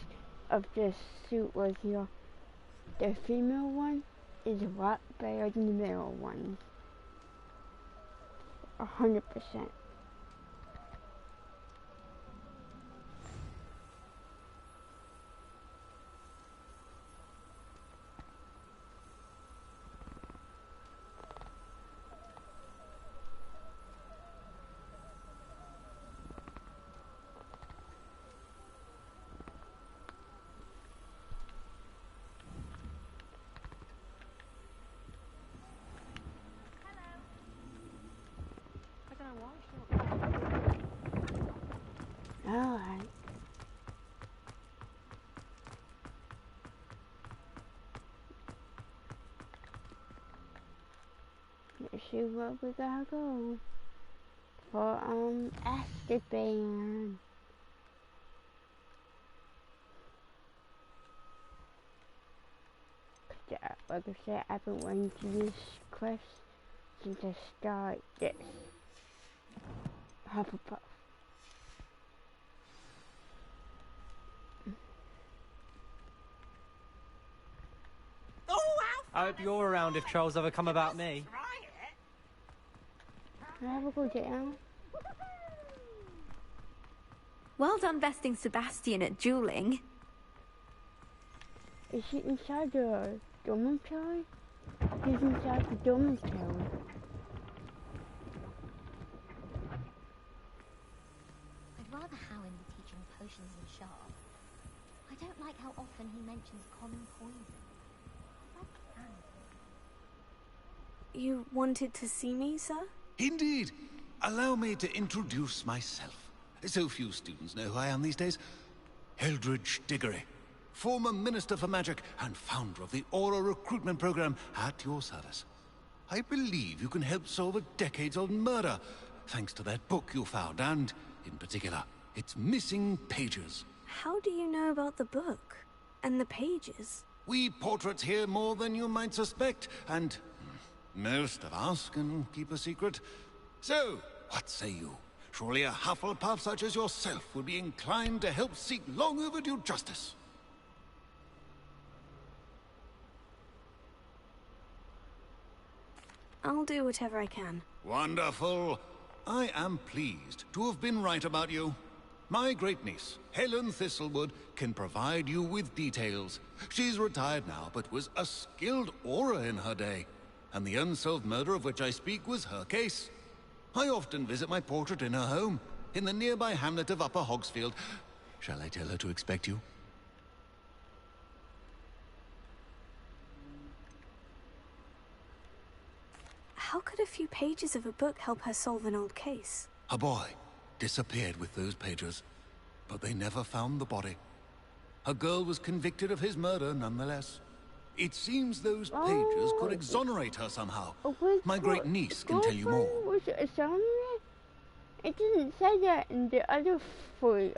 of this suit was here. The female one is a lot better than the male one. 100%. Alright. Let's see where we gotta go. For, Azkaban. Like I said, I've been wanting to do this quest since I started this Hufflepuff. I hope you're around if trolls ever come about me. Can I have a go down? Well done besting Sebastian at dueling. Is he inside the dormitory? He's inside the dormitory. I'd rather Howin be teaching potions and sharp. I don't like how often he mentions common poison. You wanted to see me, sir? Indeed. Allow me to introduce myself. So few students know who I am these days. Eldridge Diggory, former Minister for Magic and founder of the Aura recruitment program at your service. I believe you can help solve a decades-old murder, thanks to that book you found, and, in particular, its missing pages. How do you know about the book? And the pages? We portraits hear more than you might suspect, and most of us can keep a secret. So, what say you? Surely a Hufflepuff such as yourself would be inclined to help seek long overdue justice. I'll do whatever I can. Wonderful. I am pleased to have been right about you. My great-niece, Helen Thistlewood, can provide you with details. She's retired now, but was a skilled aura in her day. And the unsolved murder of which I speak was her case. I often visit my portrait in her home, in the nearby hamlet of Upper Hogsfield. Shall I tell her to expect you? How could a few pages of a book help her solve an old case? A boy disappeared with those pages, but they never found the body. A girl was convicted of his murder nonetheless. It seems those pages could exonerate her somehow. My great-niece can tell you more. Was it exonerated? It didn't say that in the other three,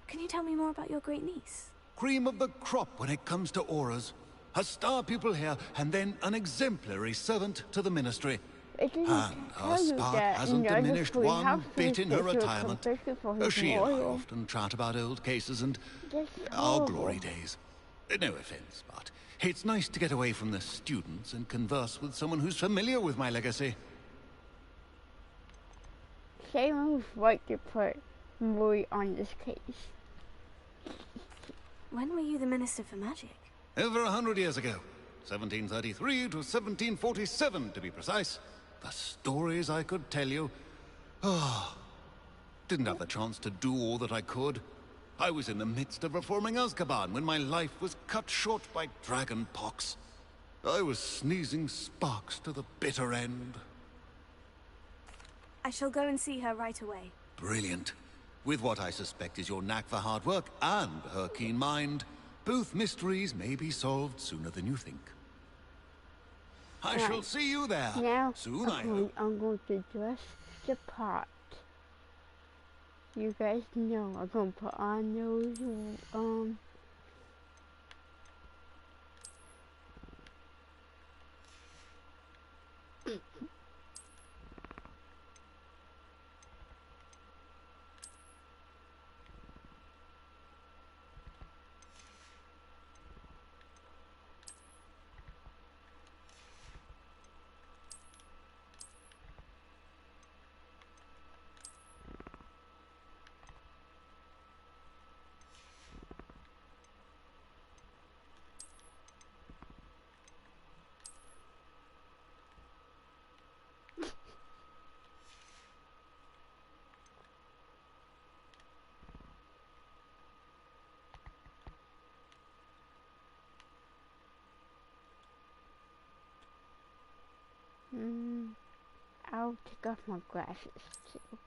Can you tell me more about your great-niece? Cream of the crop when it comes to auras. A star pupil here, and then an exemplary servant to the ministry. And her spark hasn't diminished one bit in her retirement. She and I often chat about old cases and our glory days. No offense, but it's nice to get away from the students and converse with someone who's familiar with my legacy. Salem was right to put Roy on this case. When were you the Minister for Magic? Over 100 years ago. 1733 to 1747, to be precise. The stories I could tell you. Didn't have the chance to do all that I could. I was in the midst of reforming Azkaban when my life was cut short by dragon pox. I was sneezing sparks to the bitter end. I shall go and see her right away. Brilliant. With what I suspect is your knack for hard work and her keen mind, both mysteries may be solved sooner than you think. I shall see you there soon, I hope. I'm going to dress the part. You guys know I'm going to put on those, I'll take off my glasses too.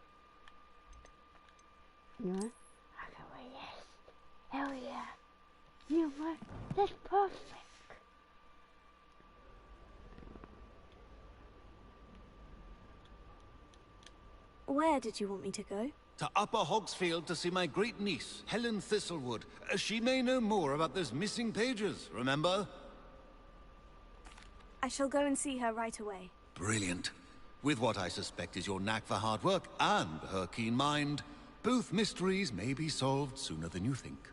You know what? I can wear this. Hell yeah. You know what? That's perfect. Where did you want me to go? To Upper Hogsfield to see my great niece, Helen Thistlewood. She may know more about those missing pages, remember? I shall go and see her right away. Brilliant. With what I suspect is your knack for hard work and her keen mind, both mysteries may be solved sooner than you think.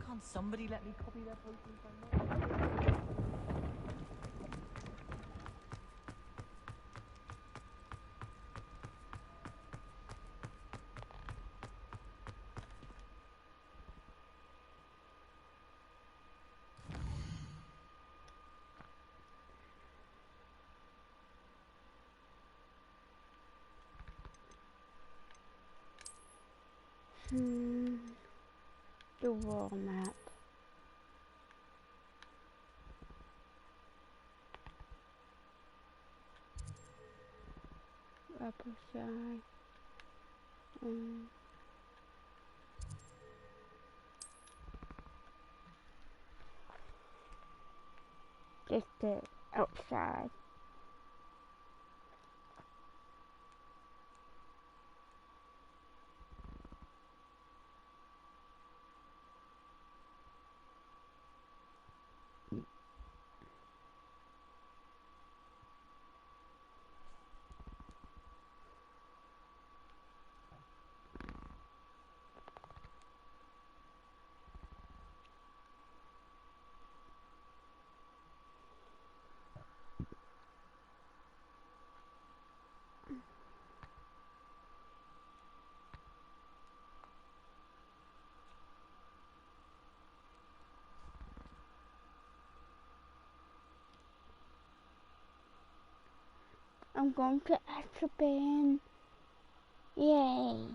Can't somebody let me copy their potions? The wall map. Upper side. Just the outside. I'm going to Azkaban. Yay.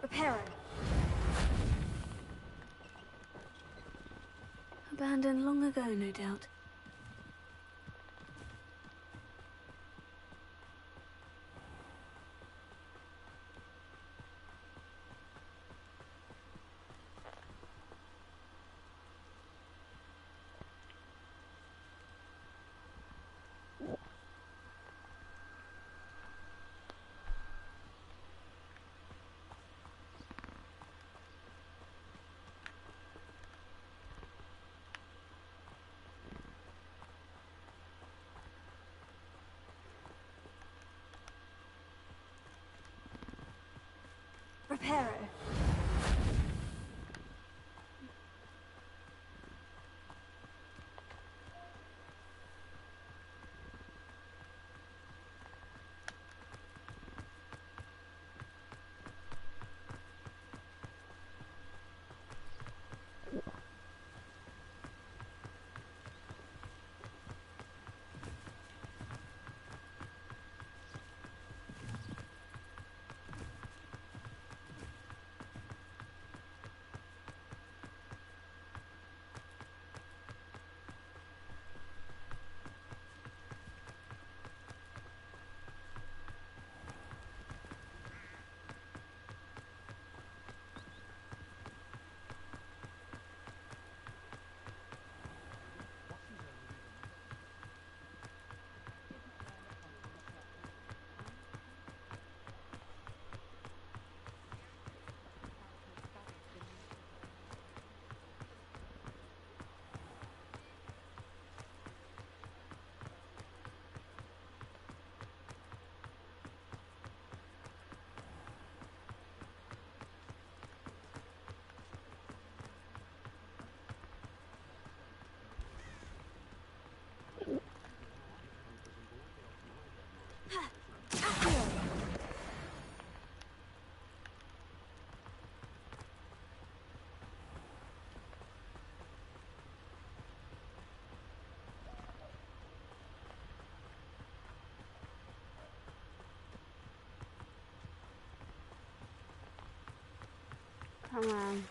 Reparo. Abandoned long ago, no doubt. Reparo. Come on.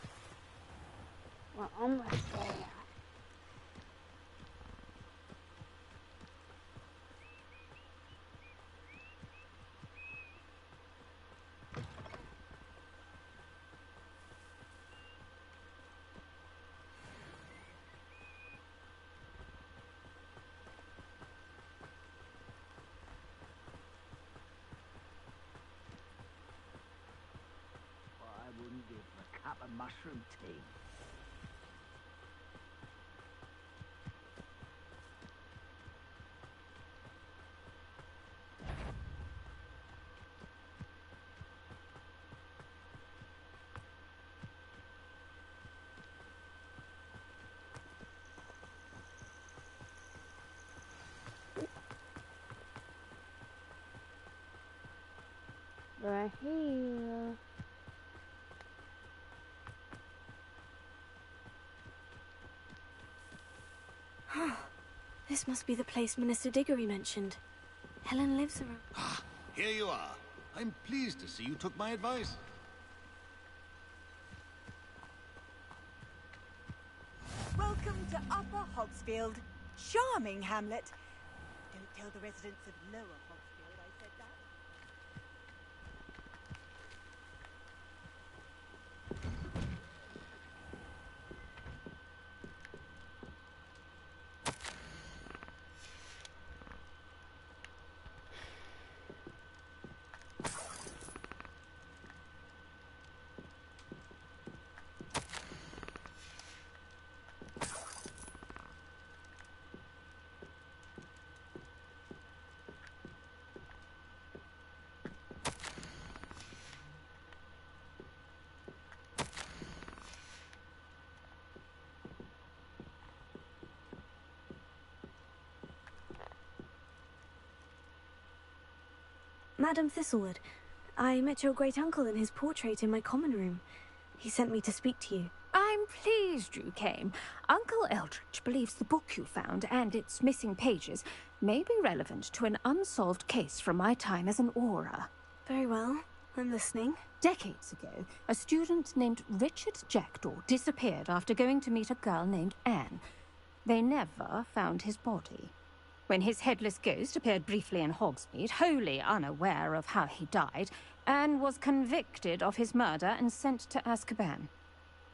We're almost there. I wouldn't give a cup of mushroom tea. We're here. This must be the place Minister Diggory mentioned. Helen lives around. Ah, here you are. I'm pleased to see you took my advice. Welcome to Upper Hogsfield. Charming hamlet. Don't tell the residents of Lower Hogsfield I said that. Madam Thistlewood, I met your great-uncle in his portrait in my common room. He sent me to speak to you. I'm pleased you came. Uncle Eldridge believes the book you found and its missing pages may be relevant to an unsolved case from my time as an aura. Very well. I'm listening. Decades ago, a student named Richard Jackdaw disappeared after going to meet a girl named Anne. They never found his body. When his headless ghost appeared briefly in Hogsmeade, wholly unaware of how he died, Anne was convicted of his murder and sent to Azkaban.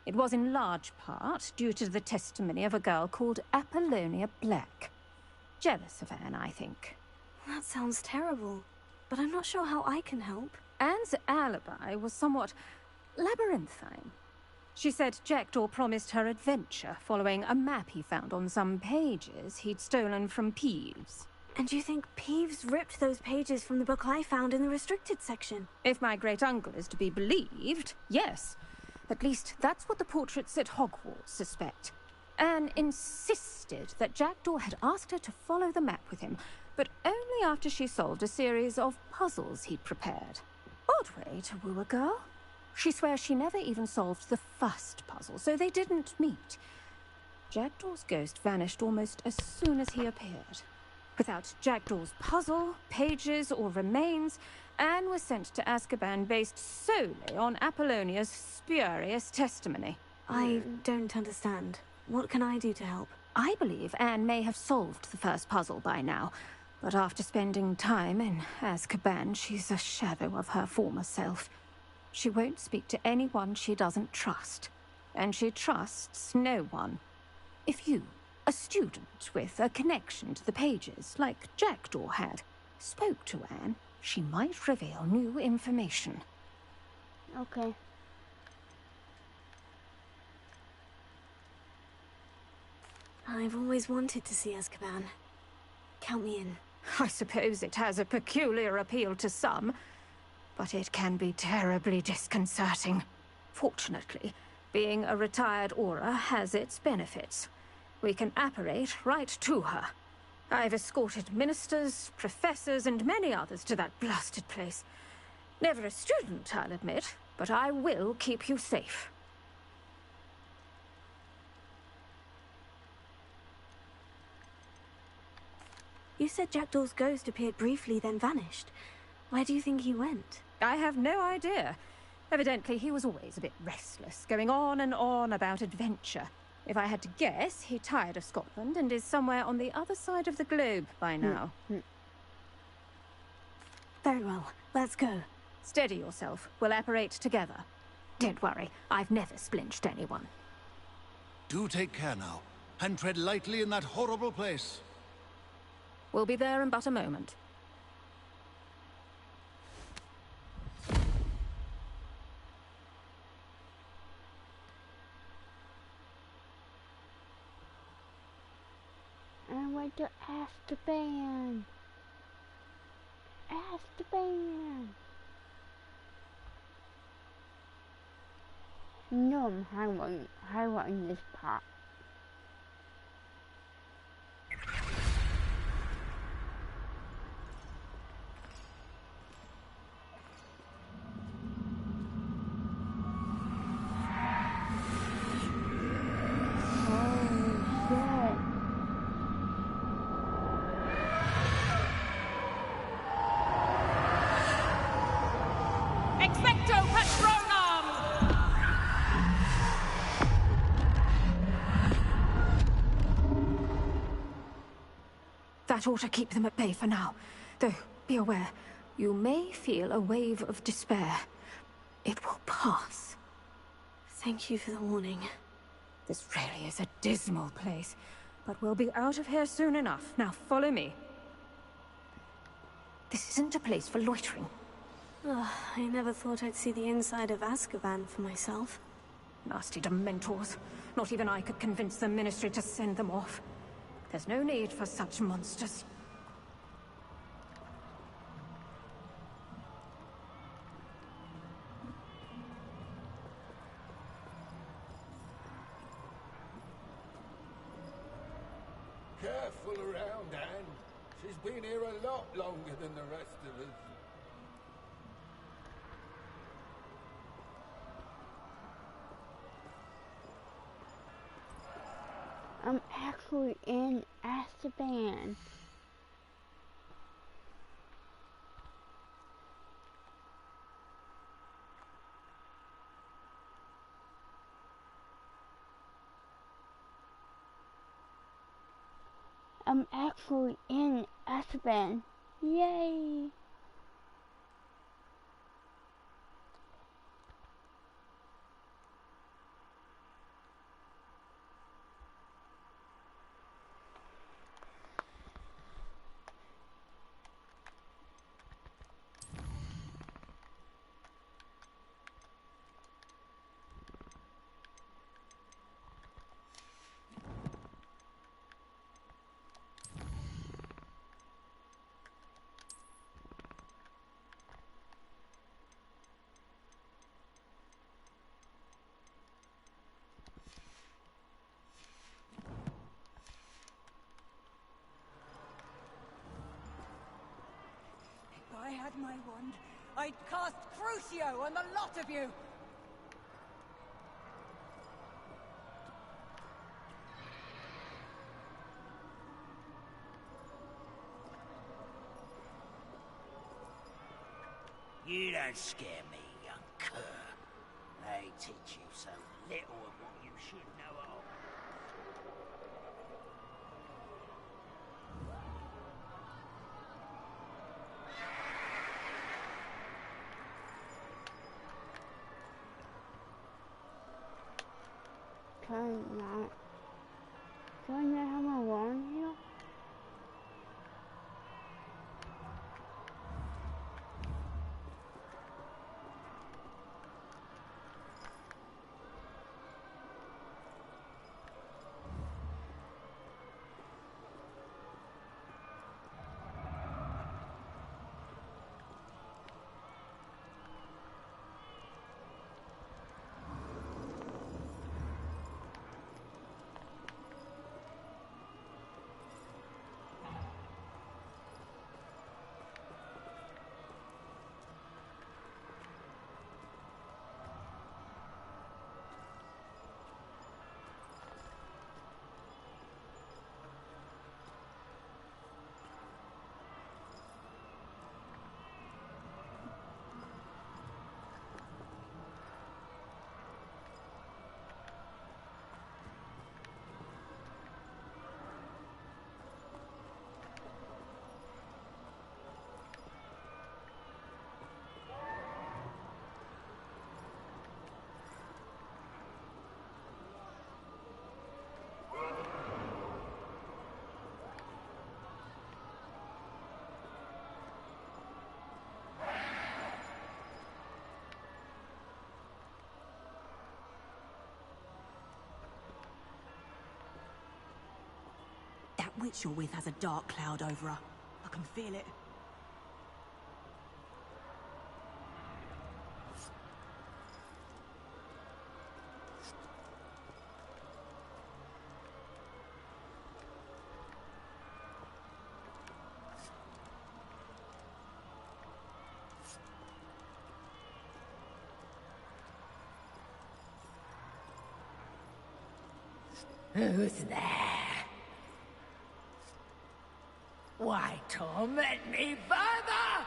It was in large part due to the testimony of a girl called Apollonia Black. Jealous of Anne, I think. That sounds terrible, but I'm not sure how I can help. Anne's alibi was somewhat labyrinthine. She said Jackdaw promised her adventure following a map he found on some pages he'd stolen from Peeves. And you think Peeves ripped those pages from the book I found in the restricted section? If my great-uncle is to be believed, yes. At least that's what the portraits at Hogwarts suspect. Anne insisted that Jackdaw had asked her to follow the map with him, but only after she solved a series of puzzles he'd prepared. Odd way to woo a girl. She swears she never even solved the first puzzle, so they didn't meet. Jackdaw's ghost vanished almost as soon as he appeared. Without Jackdaw's puzzle, pages, or remains, Anne was sent to Azkaban based solely on Apollonia's spurious testimony. I don't understand. What can I do to help? I believe Anne may have solved the first puzzle by now, but after spending time in Azkaban, she's a shadow of her former self. She won't speak to anyone she doesn't trust, and she trusts no one. If you, a student with a connection to the pages, like Jackdaw had, spoke to Anne, she might reveal new information. Okay. I've always wanted to see Azkaban. Count me in. I suppose it has a peculiar appeal to some, but it can be terribly disconcerting. Fortunately, being a retired aura has its benefits. We can apparate right to her. I've escorted ministers, professors, and many others to that blasted place. Never a student, I'll admit, but I will keep you safe. You said Jackdaw's ghost appeared briefly, then vanished. Where do you think he went? I have no idea. Evidently, he was always a bit restless, going on and on about adventure. If I had to guess, he tired of Scotland and is somewhere on the other side of the globe by now. Very well, let's go. Steady yourself. We'll apparate together. Don't worry, I've never splinched anyone. Do take care now, and tread lightly in that horrible place. We'll be there in but a moment. I went to Azkaban. Azkaban. No, I want this part. That ought to keep them at bay for now. Though, be aware, you may feel a wave of despair. It will pass. Thank you for the warning. This really is a dismal place, but we'll be out of here soon enough. Now, follow me. This isn't a place for loitering. Ugh, I never thought I'd see the inside of Azkaban for myself. Nasty dementors. Not even I could convince the Ministry to send them off. There's no need for such monsters. Careful around, Anne. She's been here a lot longer than the rest of us. I'm actually in Azkaban. I'm actually in Azkaban. Yay! If I had my wand, I'd cast Crucio on the lot of you! You don't scare me, young cur. They teach you so little of what you should know of. Do I not have my wand here? That witch you're with has a dark cloud over her. I can feel it. Who's there? Why torment me further?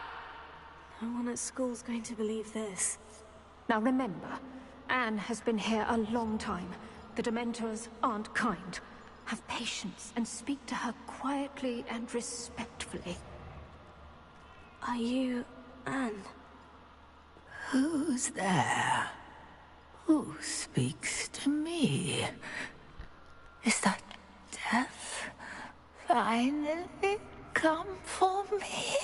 No one at school's going to believe this. Now remember, Anne has been here a long time. The Dementors aren't kind. Have patience and speak to her quietly and respectfully. Are you Anne? Who's there? Who speaks to me? Is that death finally come for me?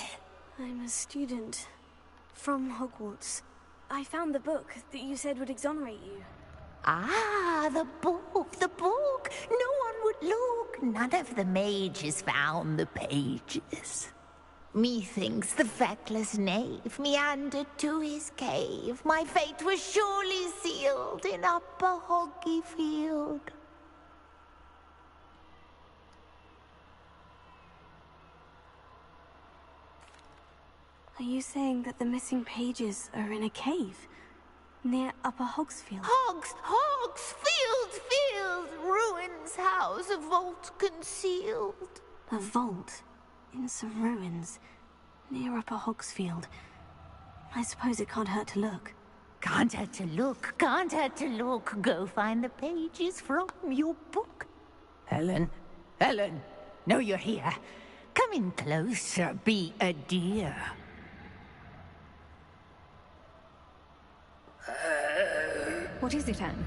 I'm a student from Hogwarts. I found the book that you said would exonerate you. Ah, the book, the book. No one would look. None of the mages found the pages. Methinks the feckless knave meandered to his cave. My fate was surely sealed in Upper Hoggyfield. Are you saying that the missing pages are in a cave near Upper Hogsfield? Field, ruins house, a vault concealed. A vault in some ruins near Upper Hogsfield. I suppose it can't hurt to look. Can't hurt to look, can't hurt to look. Go find the pages from your book. Helen, know you're here. Come in closer, be a dear. What is it, Anne?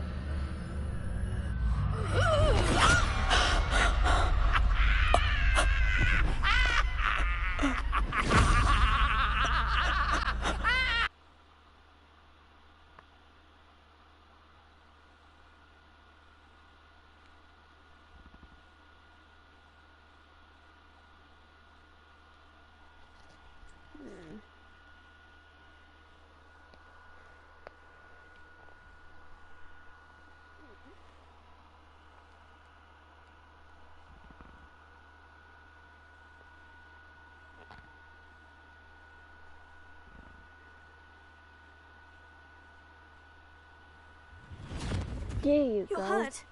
There you You're go. hurt.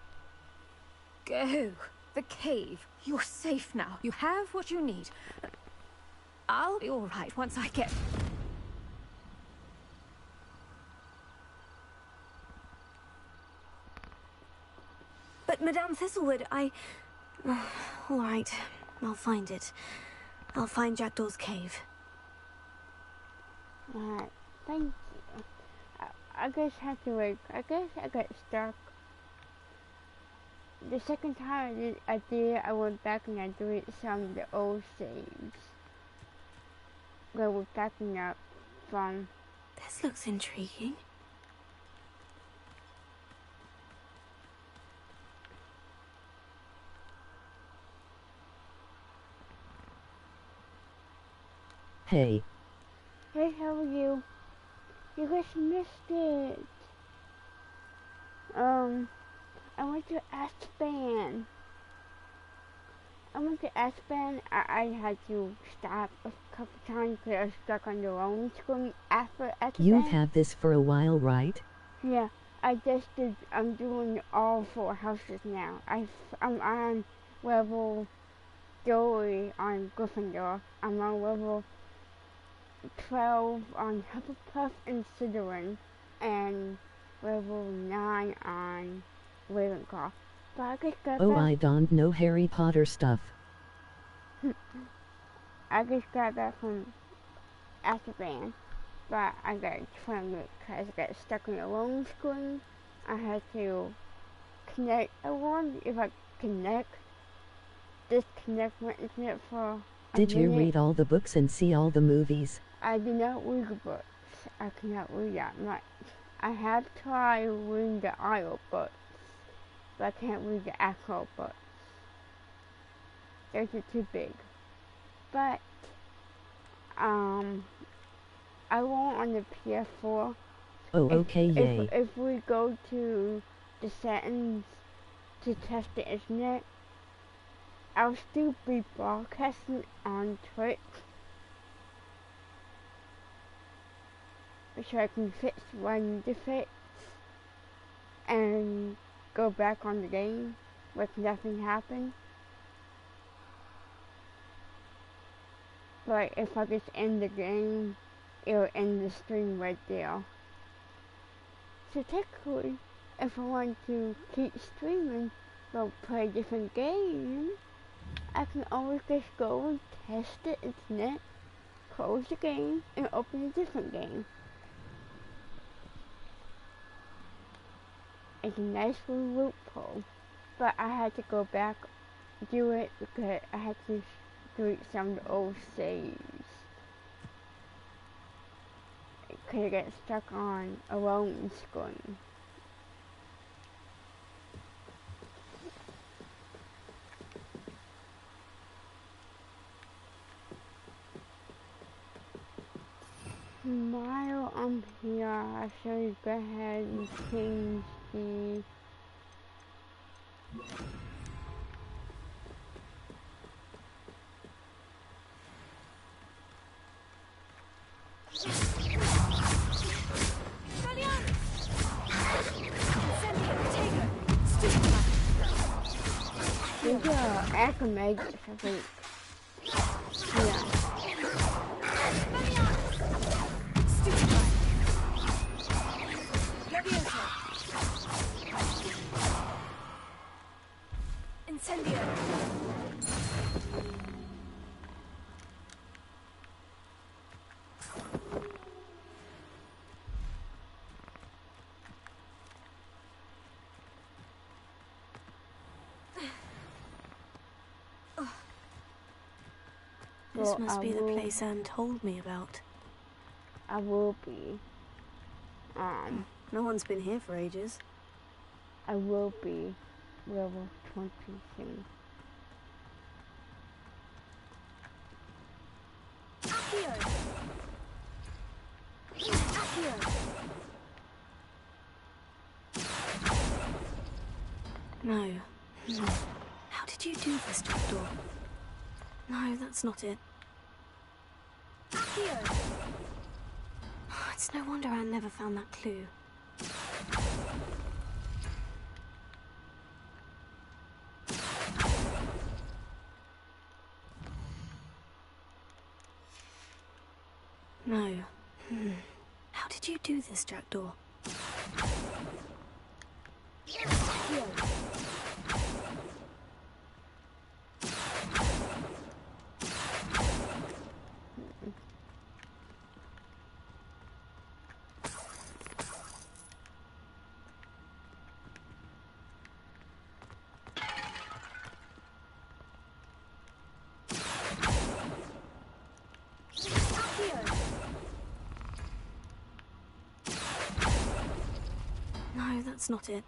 Go. The cave. You're safe now. You have what you need. I'll be all right once I get... But Madame Thistlewood, all right, I'll find it. I'll find Jackdaw's cave. Alright, thank you. I guess I have to wait. I guess I got stuck. The second time I did, I went back and I deleted some of the old saves that we're backing up from. This looks intriguing. Hey. Hey, how are you? You guys missed it. I went to Azkaban. I had to stop a couple times because I was stuck on the loan screen after Azkaban. You've had this for a while, right? Yeah, I'm doing all 4 houses now. I'm on level 3 on Gryffindor. I'm on level 12 on Hufflepuff and Slytherin, and level 9 on Ravenclaw. But I just got Oh, that. I don't know Harry Potter stuff. I just got that from Azkaban, but I got turned it because I got stuck in the loan screen. I had to connect. I wonder if I disconnect my internet for a Did you minute. read all the books and see all the movies? I did not read the books. I cannot read that much. I have tried reading the audio books, but I can't read the actual books. those are too big. But I want on the PS4. Oh, okay, yay. If we go to the settings to test the internet, I'll still be broadcasting on Twitch, so I can fix one defect and go back on the game with nothing happen. But if I just end the game, it'll end the stream right there. So technically, if I want to keep streaming but play a different game, I can always just go and test the internet, close the game, and open a different game. It's a nice little loophole, but I had to go back do it because I had to delete some of the old saves. Because I got stuck on a loading screen. While I'm here, I should go ahead and change the these are acromatics, I think. Yeah. Incendio. This must be the place Anne told me about. I will be. No one's been here for ages. I will be level 23. No. How did you do this, Doctor? No, that's not it. It's no wonder Anne never found that clue. No. How did you do this, Jackdaw? No, that's not it.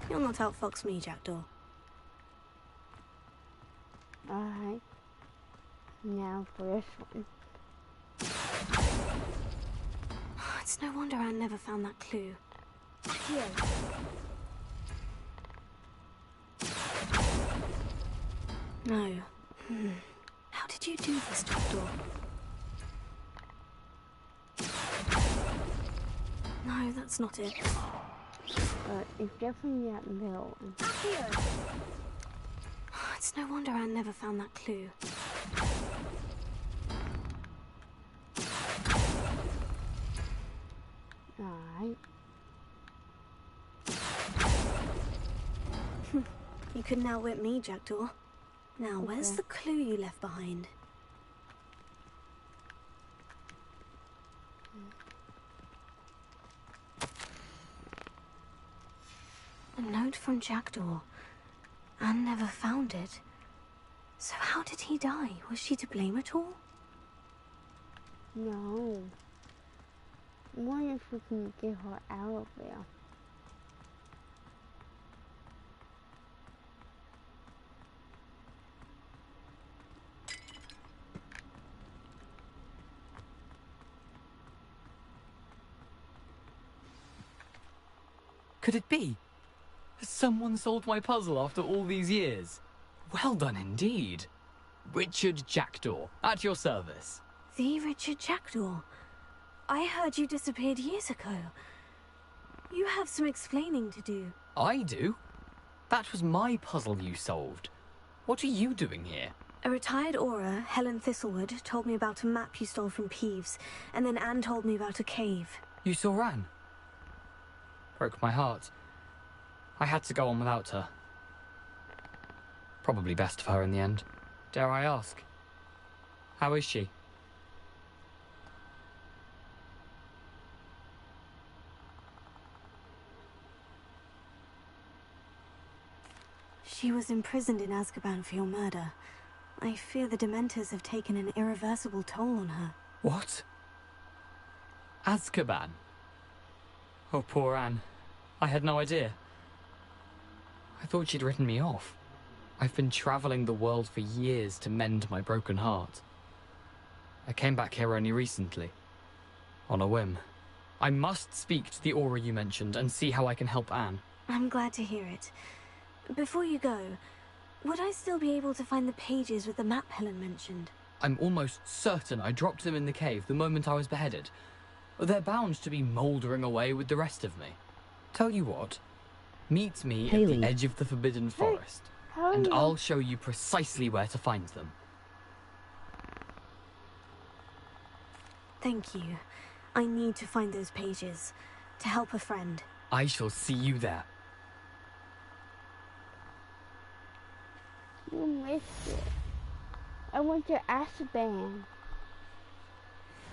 You'll not outfox me, Jackdaw. Alright. Now for this one. It's no wonder Anne never found that clue. No. How did you do this, Jackdaw? No, that's not it. It's definitely that middle one. It's no wonder Anne never found that clue. Alright. You couldn't outwit me, Jackdaw. Now, where's the clue you left behind? No, note from Jackdaw. Anne never found it. So how did he die? Was she to blame at all? No. I wonder if we can get her out of there. Could it be? Has someone solved my puzzle after all these years? Well done indeed. Richard Jackdaw, at your service. The Richard Jackdaw? I heard you disappeared years ago. You have some explaining to do. I do? That was my puzzle you solved. What are you doing here? A retired Aura, Helen Thistlewood, told me about a map you stole from Peeves, and then Anne told me about a cave. You saw Anne? Broke my heart. I had to go on without her. Probably best for her in the end. Dare I ask? How is she? She was imprisoned in Azkaban for your murder. I fear the Dementors have taken an irreversible toll on her. What? Azkaban? Oh, poor Anne. I had no idea. I thought she'd written me off. I've been traveling the world for years to mend my broken heart. I came back here only recently. On a whim. I must speak to the Aura you mentioned and see how I can help Anne. I'm glad to hear it. Before you go, would I still be able to find the pages with the map Helen mentioned? I'm almost certain I dropped them in the cave the moment I was beheaded. They're bound to be mouldering away with the rest of me. Tell you what, meet me at the edge of the Forbidden Forest, and I'll show you precisely where to find them. Thank you. I need to find those pages, to help a friend. I shall see you there. You missed it. I went to Azkaban.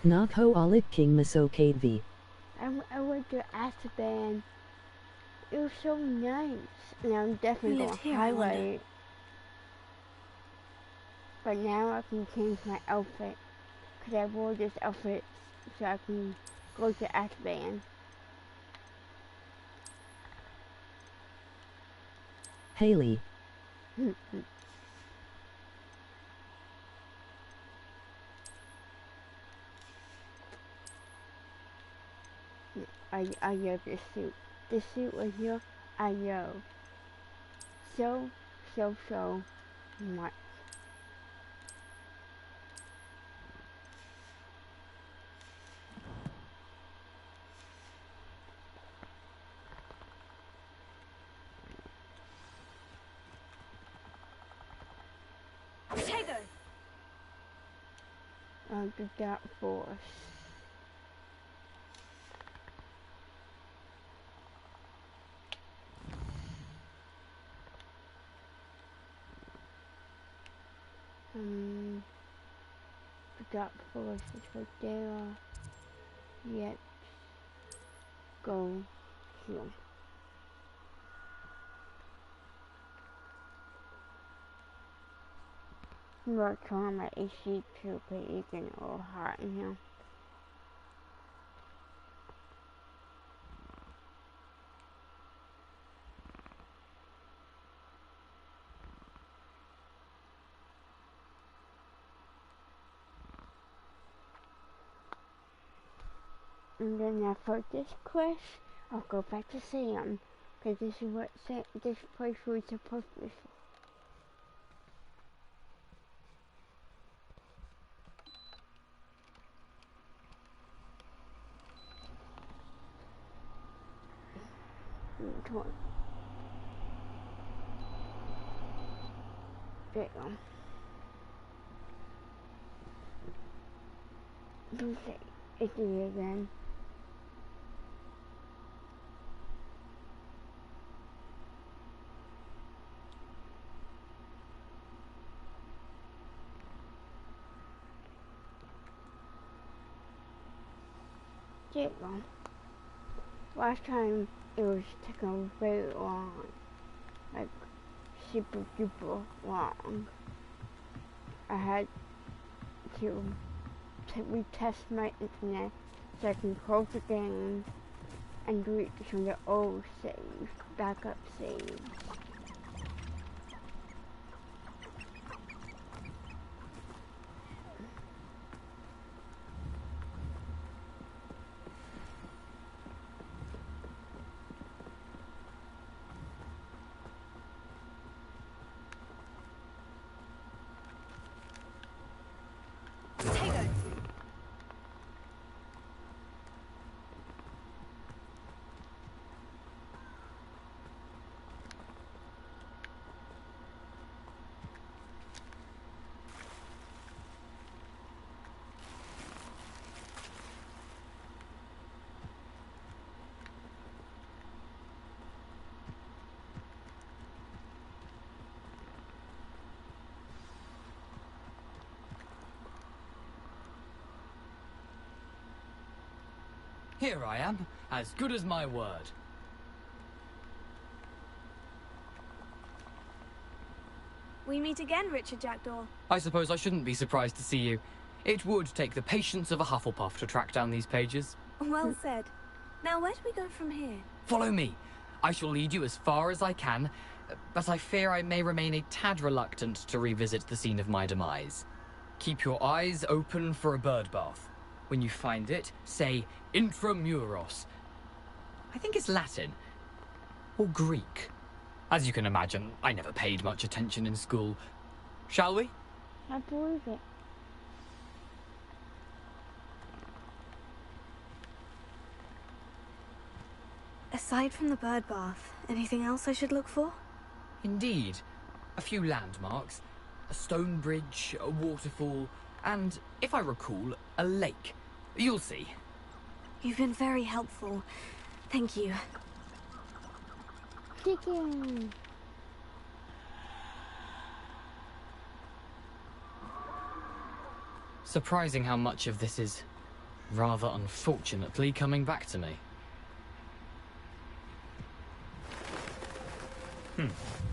Nakho Alik King Masokadvi. I went to Azkaban. It was so nice. And I'm definitely going to highlight it. But now I can change my outfit. Because I wore this outfit so I can go to Azkaban. Haley. I love this suit. This suit right here, I love so much. Potato! The Dark Force. The Dark Force is right there. Yet, go here. I'm gonna turn my AC too, but it's getting a little hot in here. And then after this quest, I'll go back to Salem, because this is what this place was supposed to be. There you go. Don't say it's here again. There you go. Last time it was taking very long. like super duper long. I had to retest my internet so I can close the game and delete some of the old saves, backup saves. Here I am, as good as my word. We meet again, Richard Jackdaw. I suppose I shouldn't be surprised to see you. It would take the patience of a Hufflepuff to track down these pages. Well said. Now, where do we go from here? Follow me. I shall lead you as far as I can, but I fear I may remain a tad reluctant to revisit the scene of my demise. Keep your eyes open for a bird bath. When you find it, say intramuros. I think it's Latin. Or Greek. As you can imagine, I never paid much attention in school. Shall we? I believe it. Aside from the bird bath, anything else I should look for? Indeed. A few landmarks. A stone bridge, a waterfall, and, if I recall, a lake. You'll see. You've been very helpful. Thank you. Chicken. Surprising how much of this is, rather unfortunately, coming back to me.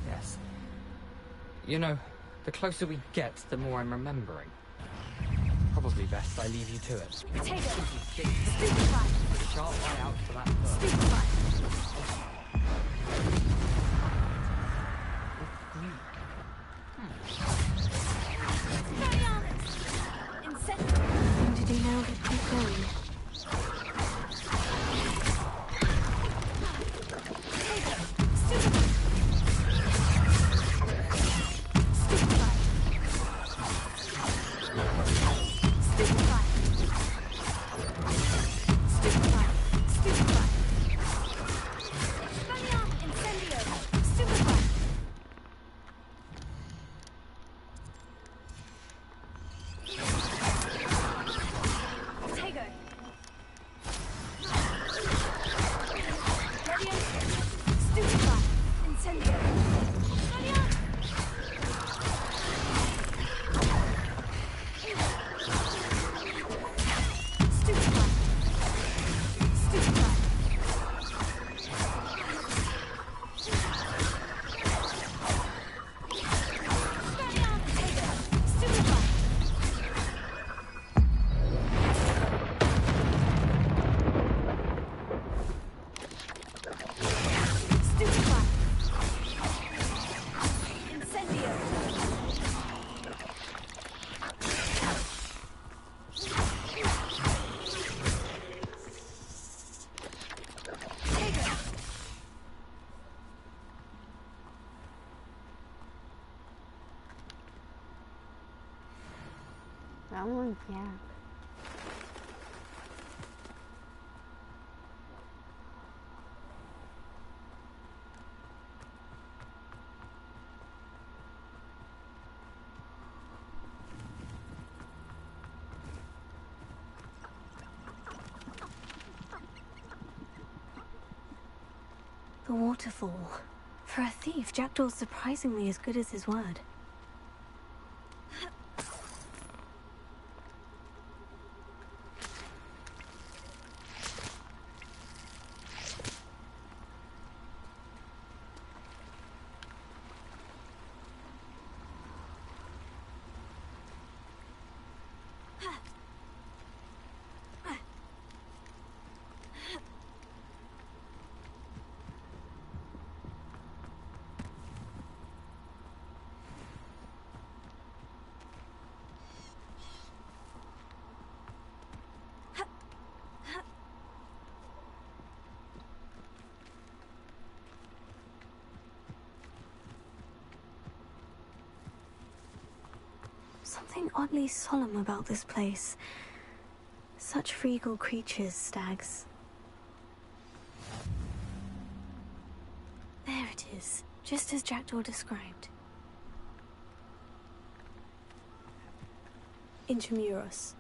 Yes. You know, the closer we get, the more I'm remembering. Probably best I leave you to it. Potato! Stupefy! Put a sharp eye out for that bird. When did you know that keep going? That one's Jack. The waterfall. For a thief, Jackdaw's surprisingly as good as his word. something oddly solemn about this place. Such regal creatures, stags. There it is, just as Jackdaw described. Intramuros.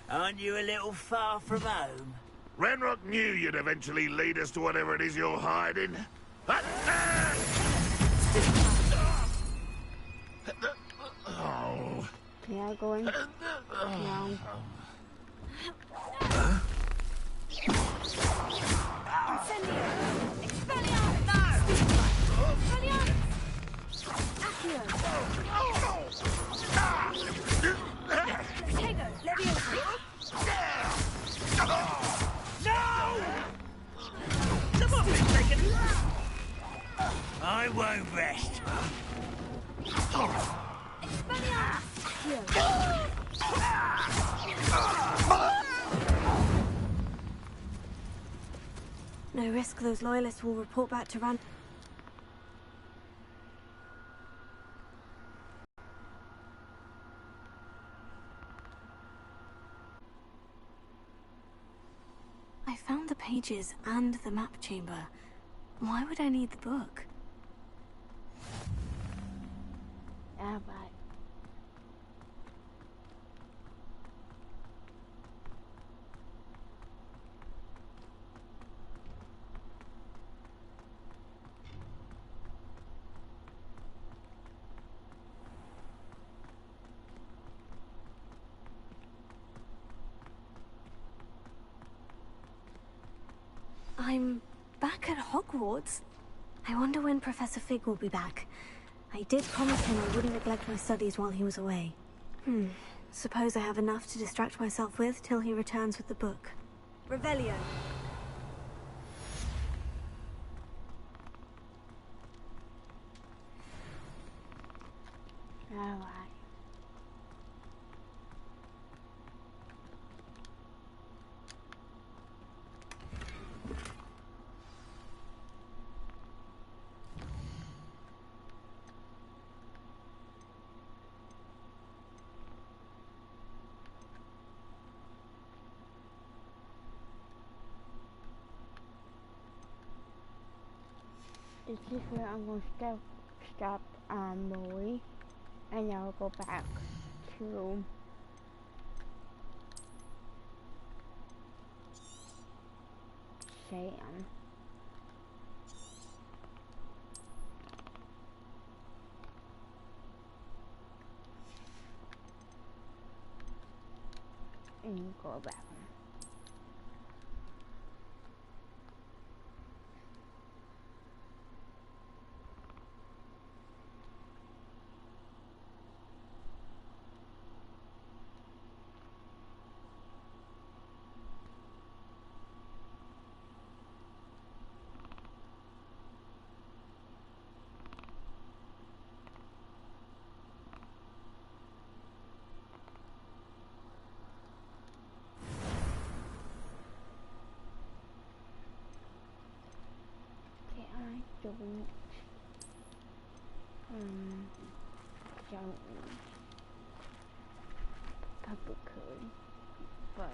Aren't you a little far from home? Renrock knew you'd eventually lead us to whatever it is you're hiding. Oh. Can I go in? No. I won't rest. No risk those loyalists will report back to Rand. I found the pages and the map chamber. Why would I need the book? Yeah, right. I'm back at Hogwarts. I wonder when Professor Fig will be back. I did promise him I wouldn't neglect my studies while he was away. Suppose I have enough to distract myself with till he returns with the book. Revelio. Alright. This is where I'm going to stop Molly, and I'll go back to Sam. And go back. Don't probably could, but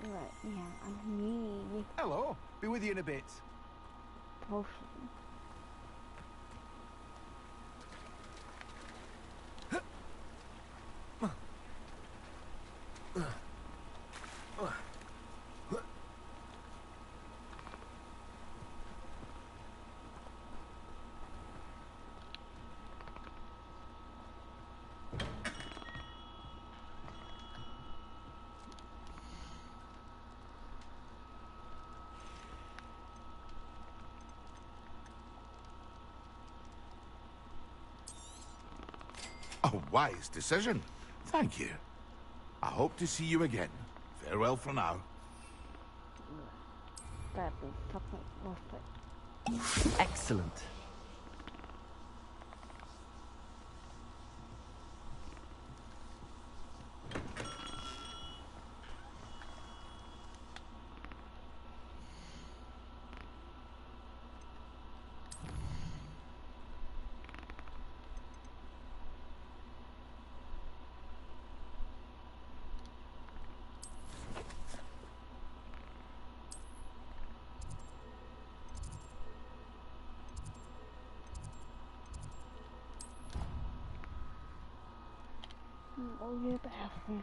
Right, yeah, I need Hello, be with you in a bit. potion. A wise decision. Thank you. I hope to see you again. Farewell for now. That'd be fucking worth it. Excellent. Oh, yeah, bathroom.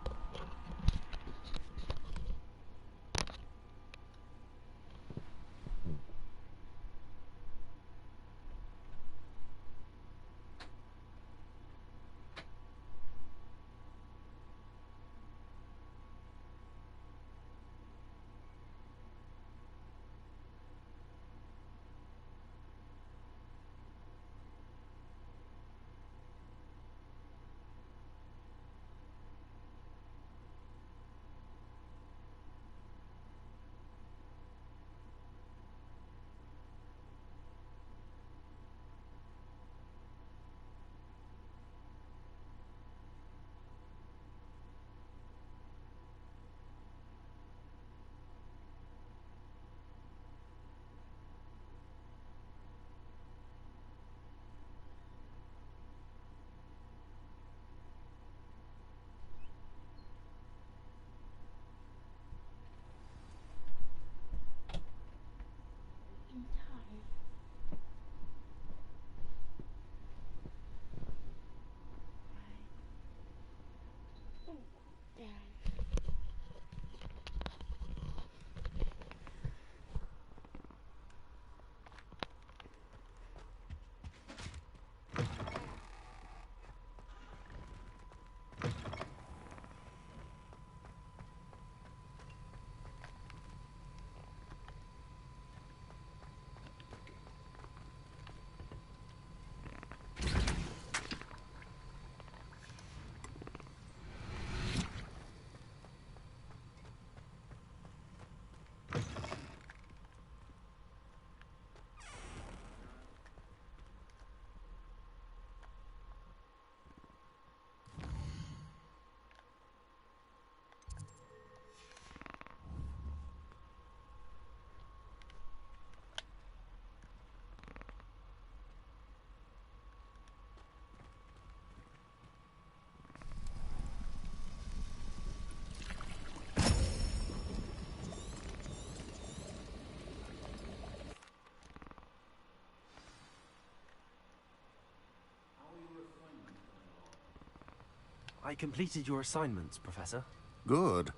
I completed your assignments, Professor. Good.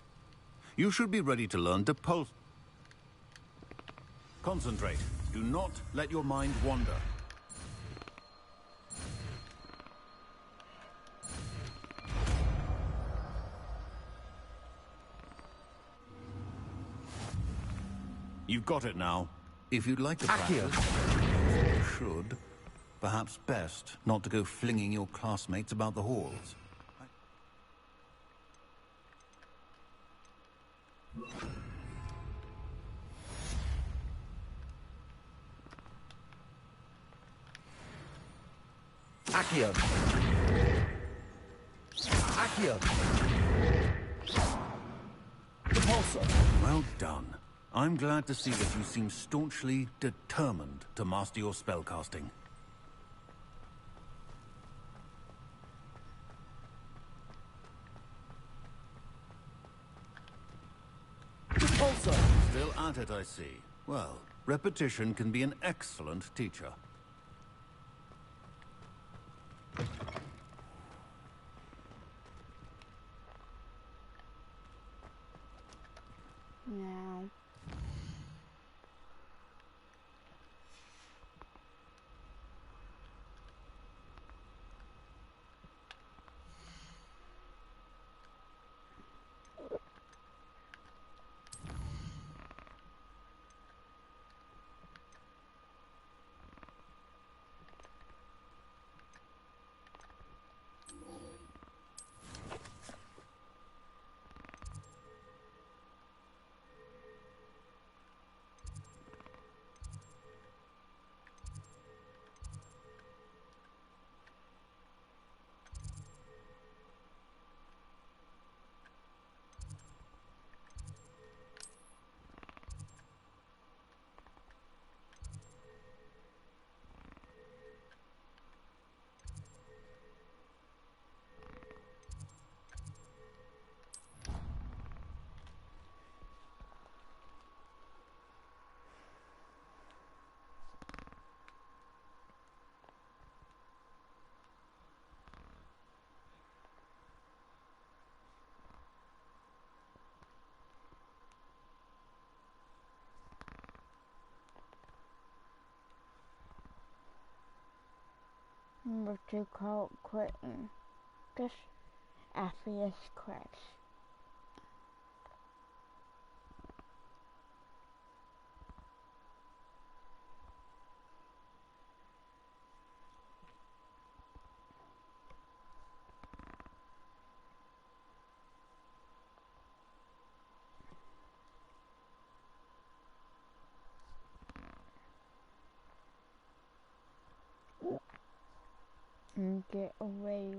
You should be ready to learn to pulse. Concentrate. Do not let your mind wander. You've got it now. If you'd like to Accio. practice, you should. Perhaps best not to go flinging your classmates about the halls. Accio. Accio. Repulsor. Well done. I'm glad to see that you seem staunchly determined to master your spellcasting. Repulsor. Still at it, I see. Well, repetition can be an excellent teacher. Now. Number 2 call quitting. Just after this quits. And get away.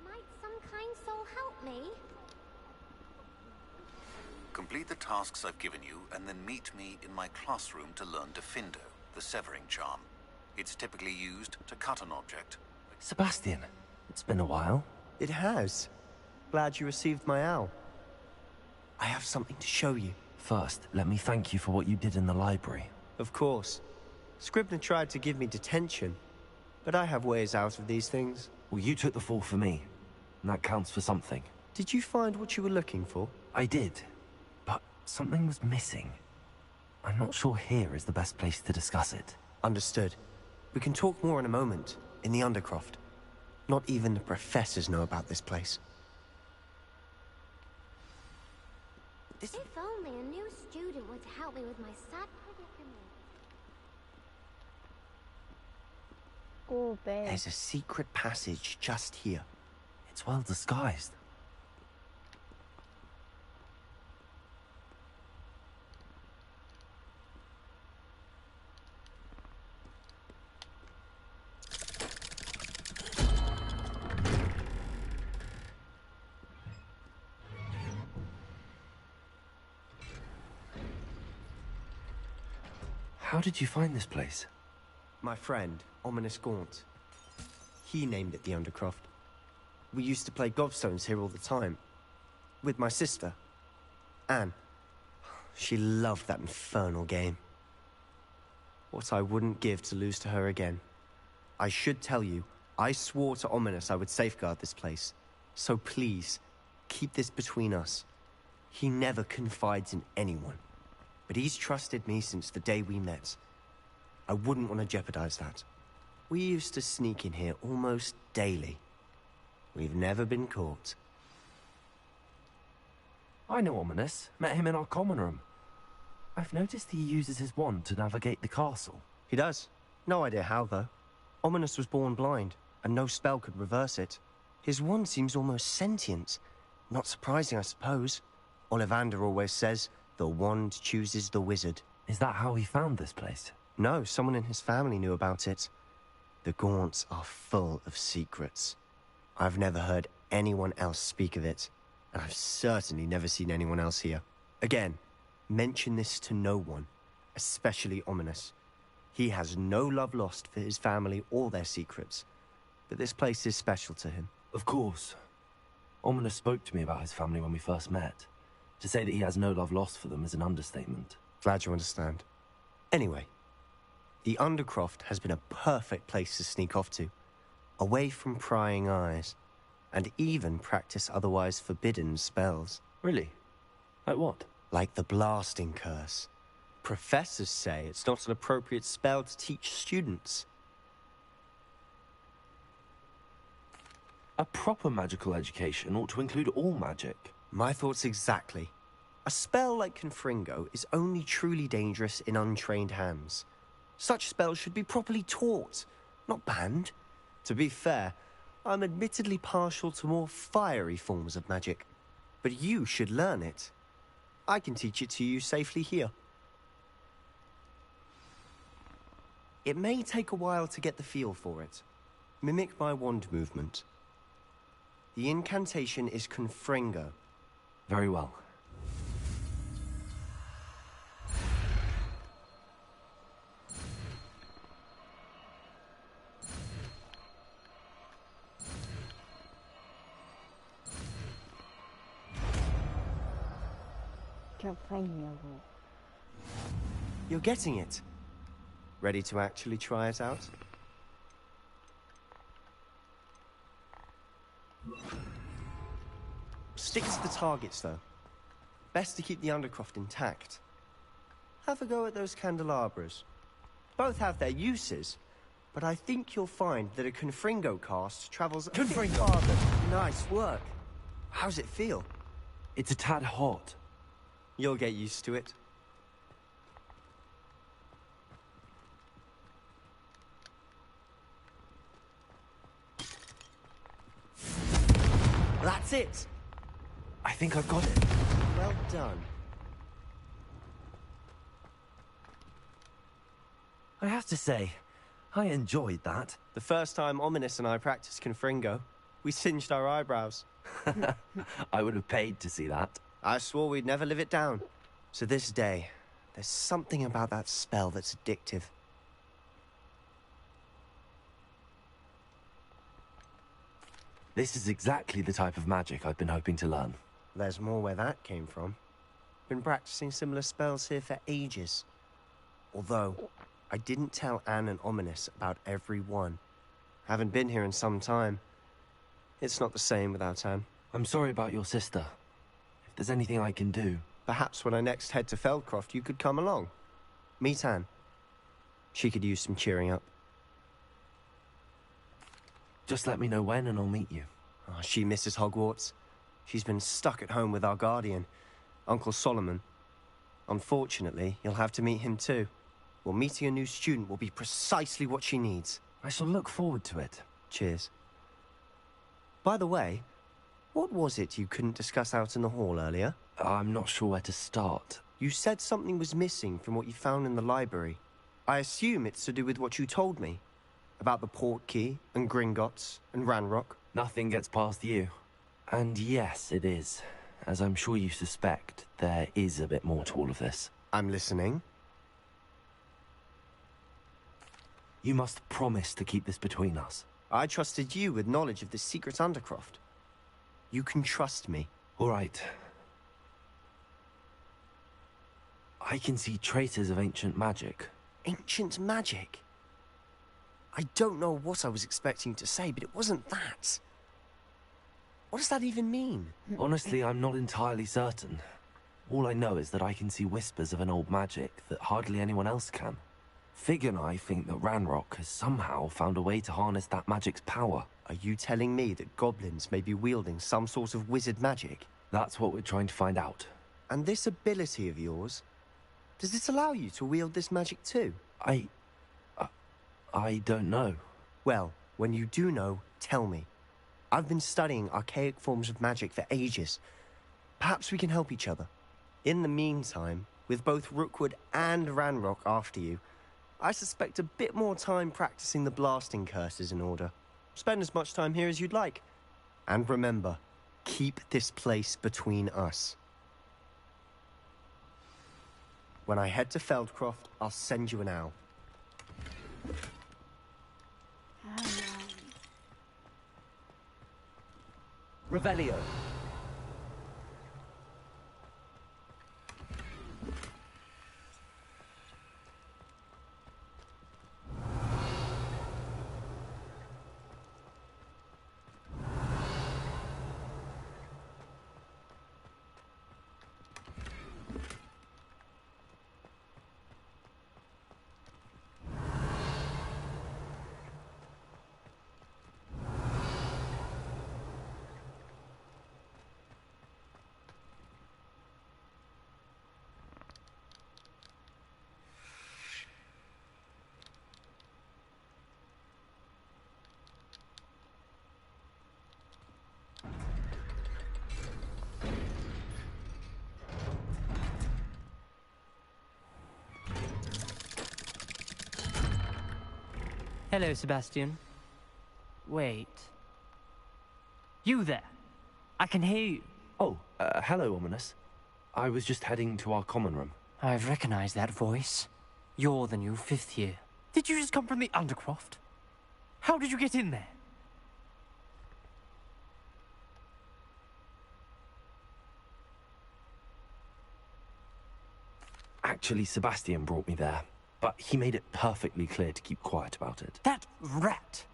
Might some kind soul help me? Complete the tasks I've given you, and then meet me in my classroom to learn Defindo, the severing charm. It's typically used to cut an object. Sebastian, it's been a while. It has. Glad you received my owl. I have something to show you. First, let me thank you for what you did in the library. Of course. Scribner tried to give me detention, but I have ways out of these things. Well, you took the fall for me, and that counts for something. Did you find what you were looking for? I did, but something was missing. I'm not sure here is the best place to discuss it. Understood. We can talk more in a moment, in the Undercroft. Not even the professors know about this place. If only a new student would help me with my sad predicament. Oh, babe. There's a secret passage just here. It's well disguised. How did you find this place? My friend, Ominous Gaunt. He named it the Undercroft. We used to play gobstones here all the time. With my sister, Anne. She loved that infernal game. What I wouldn't give to lose to her again. I should tell you, I swore to Ominous I would safeguard this place. So please, keep this between us. He never confides in anyone. But he's trusted me since the day we met. I wouldn't want to jeopardize that. We used to sneak in here almost daily. We've never been caught. I know Ominous. Met him in our common room. I've noticed he uses his wand to navigate the castle. He does. No idea how, though. Ominous was born blind, and no spell could reverse it. His wand seems almost sentient. Not surprising, I suppose. Ollivander always says, the wand chooses the wizard. Is that how he found this place? No, someone in his family knew about it. The Gaunts are full of secrets. I've never heard anyone else speak of it, and I've certainly never seen anyone else here. Again, mention this to no one, especially Ominous. He has no love lost for his family or their secrets, but this place is special to him. Of course. Ominous spoke to me about his family when we first met. To say that he has no love lost for them is an understatement. Glad you understand. Anyway, the Undercroft has been a perfect place to sneak off to, away from prying eyes, and even practice otherwise forbidden spells. Really? Like what? Like the blasting curse. Professors say it's not an appropriate spell to teach students. A proper magical education ought to include all magic. My thoughts exactly. A spell like Confringo is only truly dangerous in untrained hands. Such spells should be properly taught, not banned. To be fair, I'm admittedly partial to more fiery forms of magic, but you should learn it. I can teach it to you safely here. It may take a while to get the feel for it. Mimic my wand movement. The incantation is Confringo. Very well. You're getting it. Ready to actually try it out? Stick to the targets, though. Best to keep the Undercroft intact. Have a go at those candelabras. Both have their uses, but I think you'll find that a Confringo cast travels a bit farther. Nice work. How's it feel? It's a tad hot. You'll get used to it. That's it! I think I've got it. Well done. I have to say, I enjoyed that. The first time Ominous and I practiced Confringo, we singed our eyebrows. I would have paid to see that. I swore we'd never live it down. To this day, there's something about that spell that's addictive. This is exactly the type of magic I've been hoping to learn. There's more where that came from. Been practicing similar spells here for ages. Although, I didn't tell Anne and Ominous about every one. Haven't been here in some time. It's not the same without Anne. I'm sorry about your sister. If there's anything I can do... Perhaps when I next head to Feldcroft, you could come along. Meet Anne. She could use some cheering up. Just let me know when and I'll meet you. Oh, she misses Hogwarts. She's been stuck at home with our guardian, Uncle Solomon. Unfortunately, you'll have to meet him too. Well, meeting a new student will be precisely what she needs. I shall look forward to it. Cheers. By the way, what was it you couldn't discuss out in the hall earlier? I'm not sure where to start. You said something was missing from what you found in the library. I assume it's to do with what you told me. About the port key, and Gringotts, and Ranrock. Nothing gets past you. And yes, it is. As I'm sure you suspect, there is a bit more to all of this. I'm listening. You must promise to keep this between us. I trusted you with knowledge of the secret Undercroft. You can trust me. All right. I can see traces of ancient magic. Ancient magic? I don't know what I was expecting to say, but it wasn't that. What does that even mean? Honestly, I'm not entirely certain. All I know is that I can see whispers of an old magic that hardly anyone else can. Fig and I think that Ranrock has somehow found a way to harness that magic's power. Are you telling me that goblins may be wielding some sort of wizard magic? That's what we're trying to find out. And this ability of yours, does it allow you to wield this magic too? I don't know. Well, when you do know, tell me. I've been studying archaic forms of magic for ages. Perhaps we can help each other. In the meantime, with both Rookwood and Ranrock after you, I suspect a bit more time practicing the blasting curse is in order. Spend as much time here as you'd like. And remember, keep this place between us. When I head to Feldcroft, I'll send you an owl. Revelio. Hello, Sebastian. Wait. You there? I can hear you. Oh, hello, Ominous. I was just heading to our common room. I've recognized that voice. You're the new 5th year. Did you just come from the Undercroft? How did you get in there? Actually, Sebastian brought me there, but he made it perfectly clear to keep quiet about it. That rat!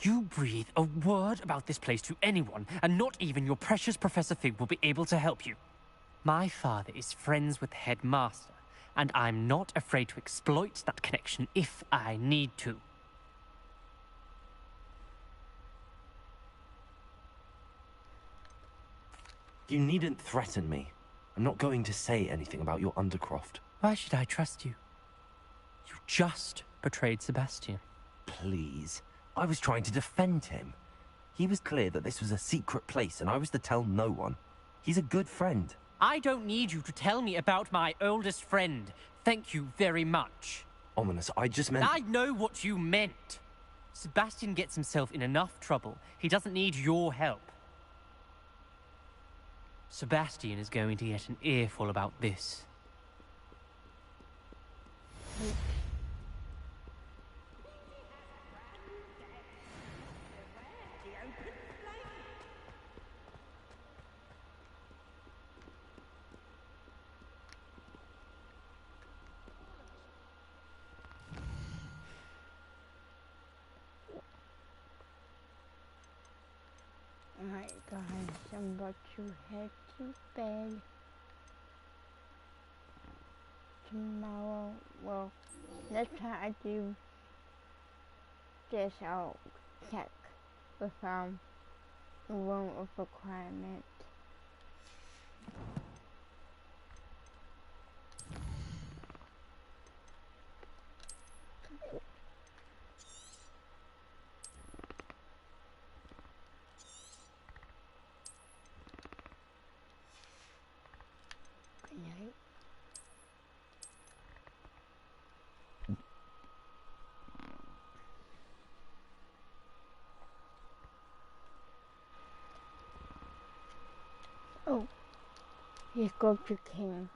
You breathe a word about this place to anyone, and not even your precious Professor Fig will be able to help you. My father is friends with the headmaster, and I'm not afraid to exploit that connection if I need to. You needn't threaten me. I'm not going to say anything about your Undercroft. Why should I trust you? You just betrayed Sebastian. Please. I was trying to defend him. He was clear that this was a secret place and I was to tell no one. He's a good friend. I don't need you to tell me about my oldest friend. Thank you very much. Ominous, I just meant... I know what you meant. Sebastian gets himself in enough trouble. He doesn't need your help. Sebastian is going to get an earful about this. Alright guys, I'm about to head to bed. tomorrow. Well, next time I do this, I'll check with the room of requirement. Oh, he's going to King.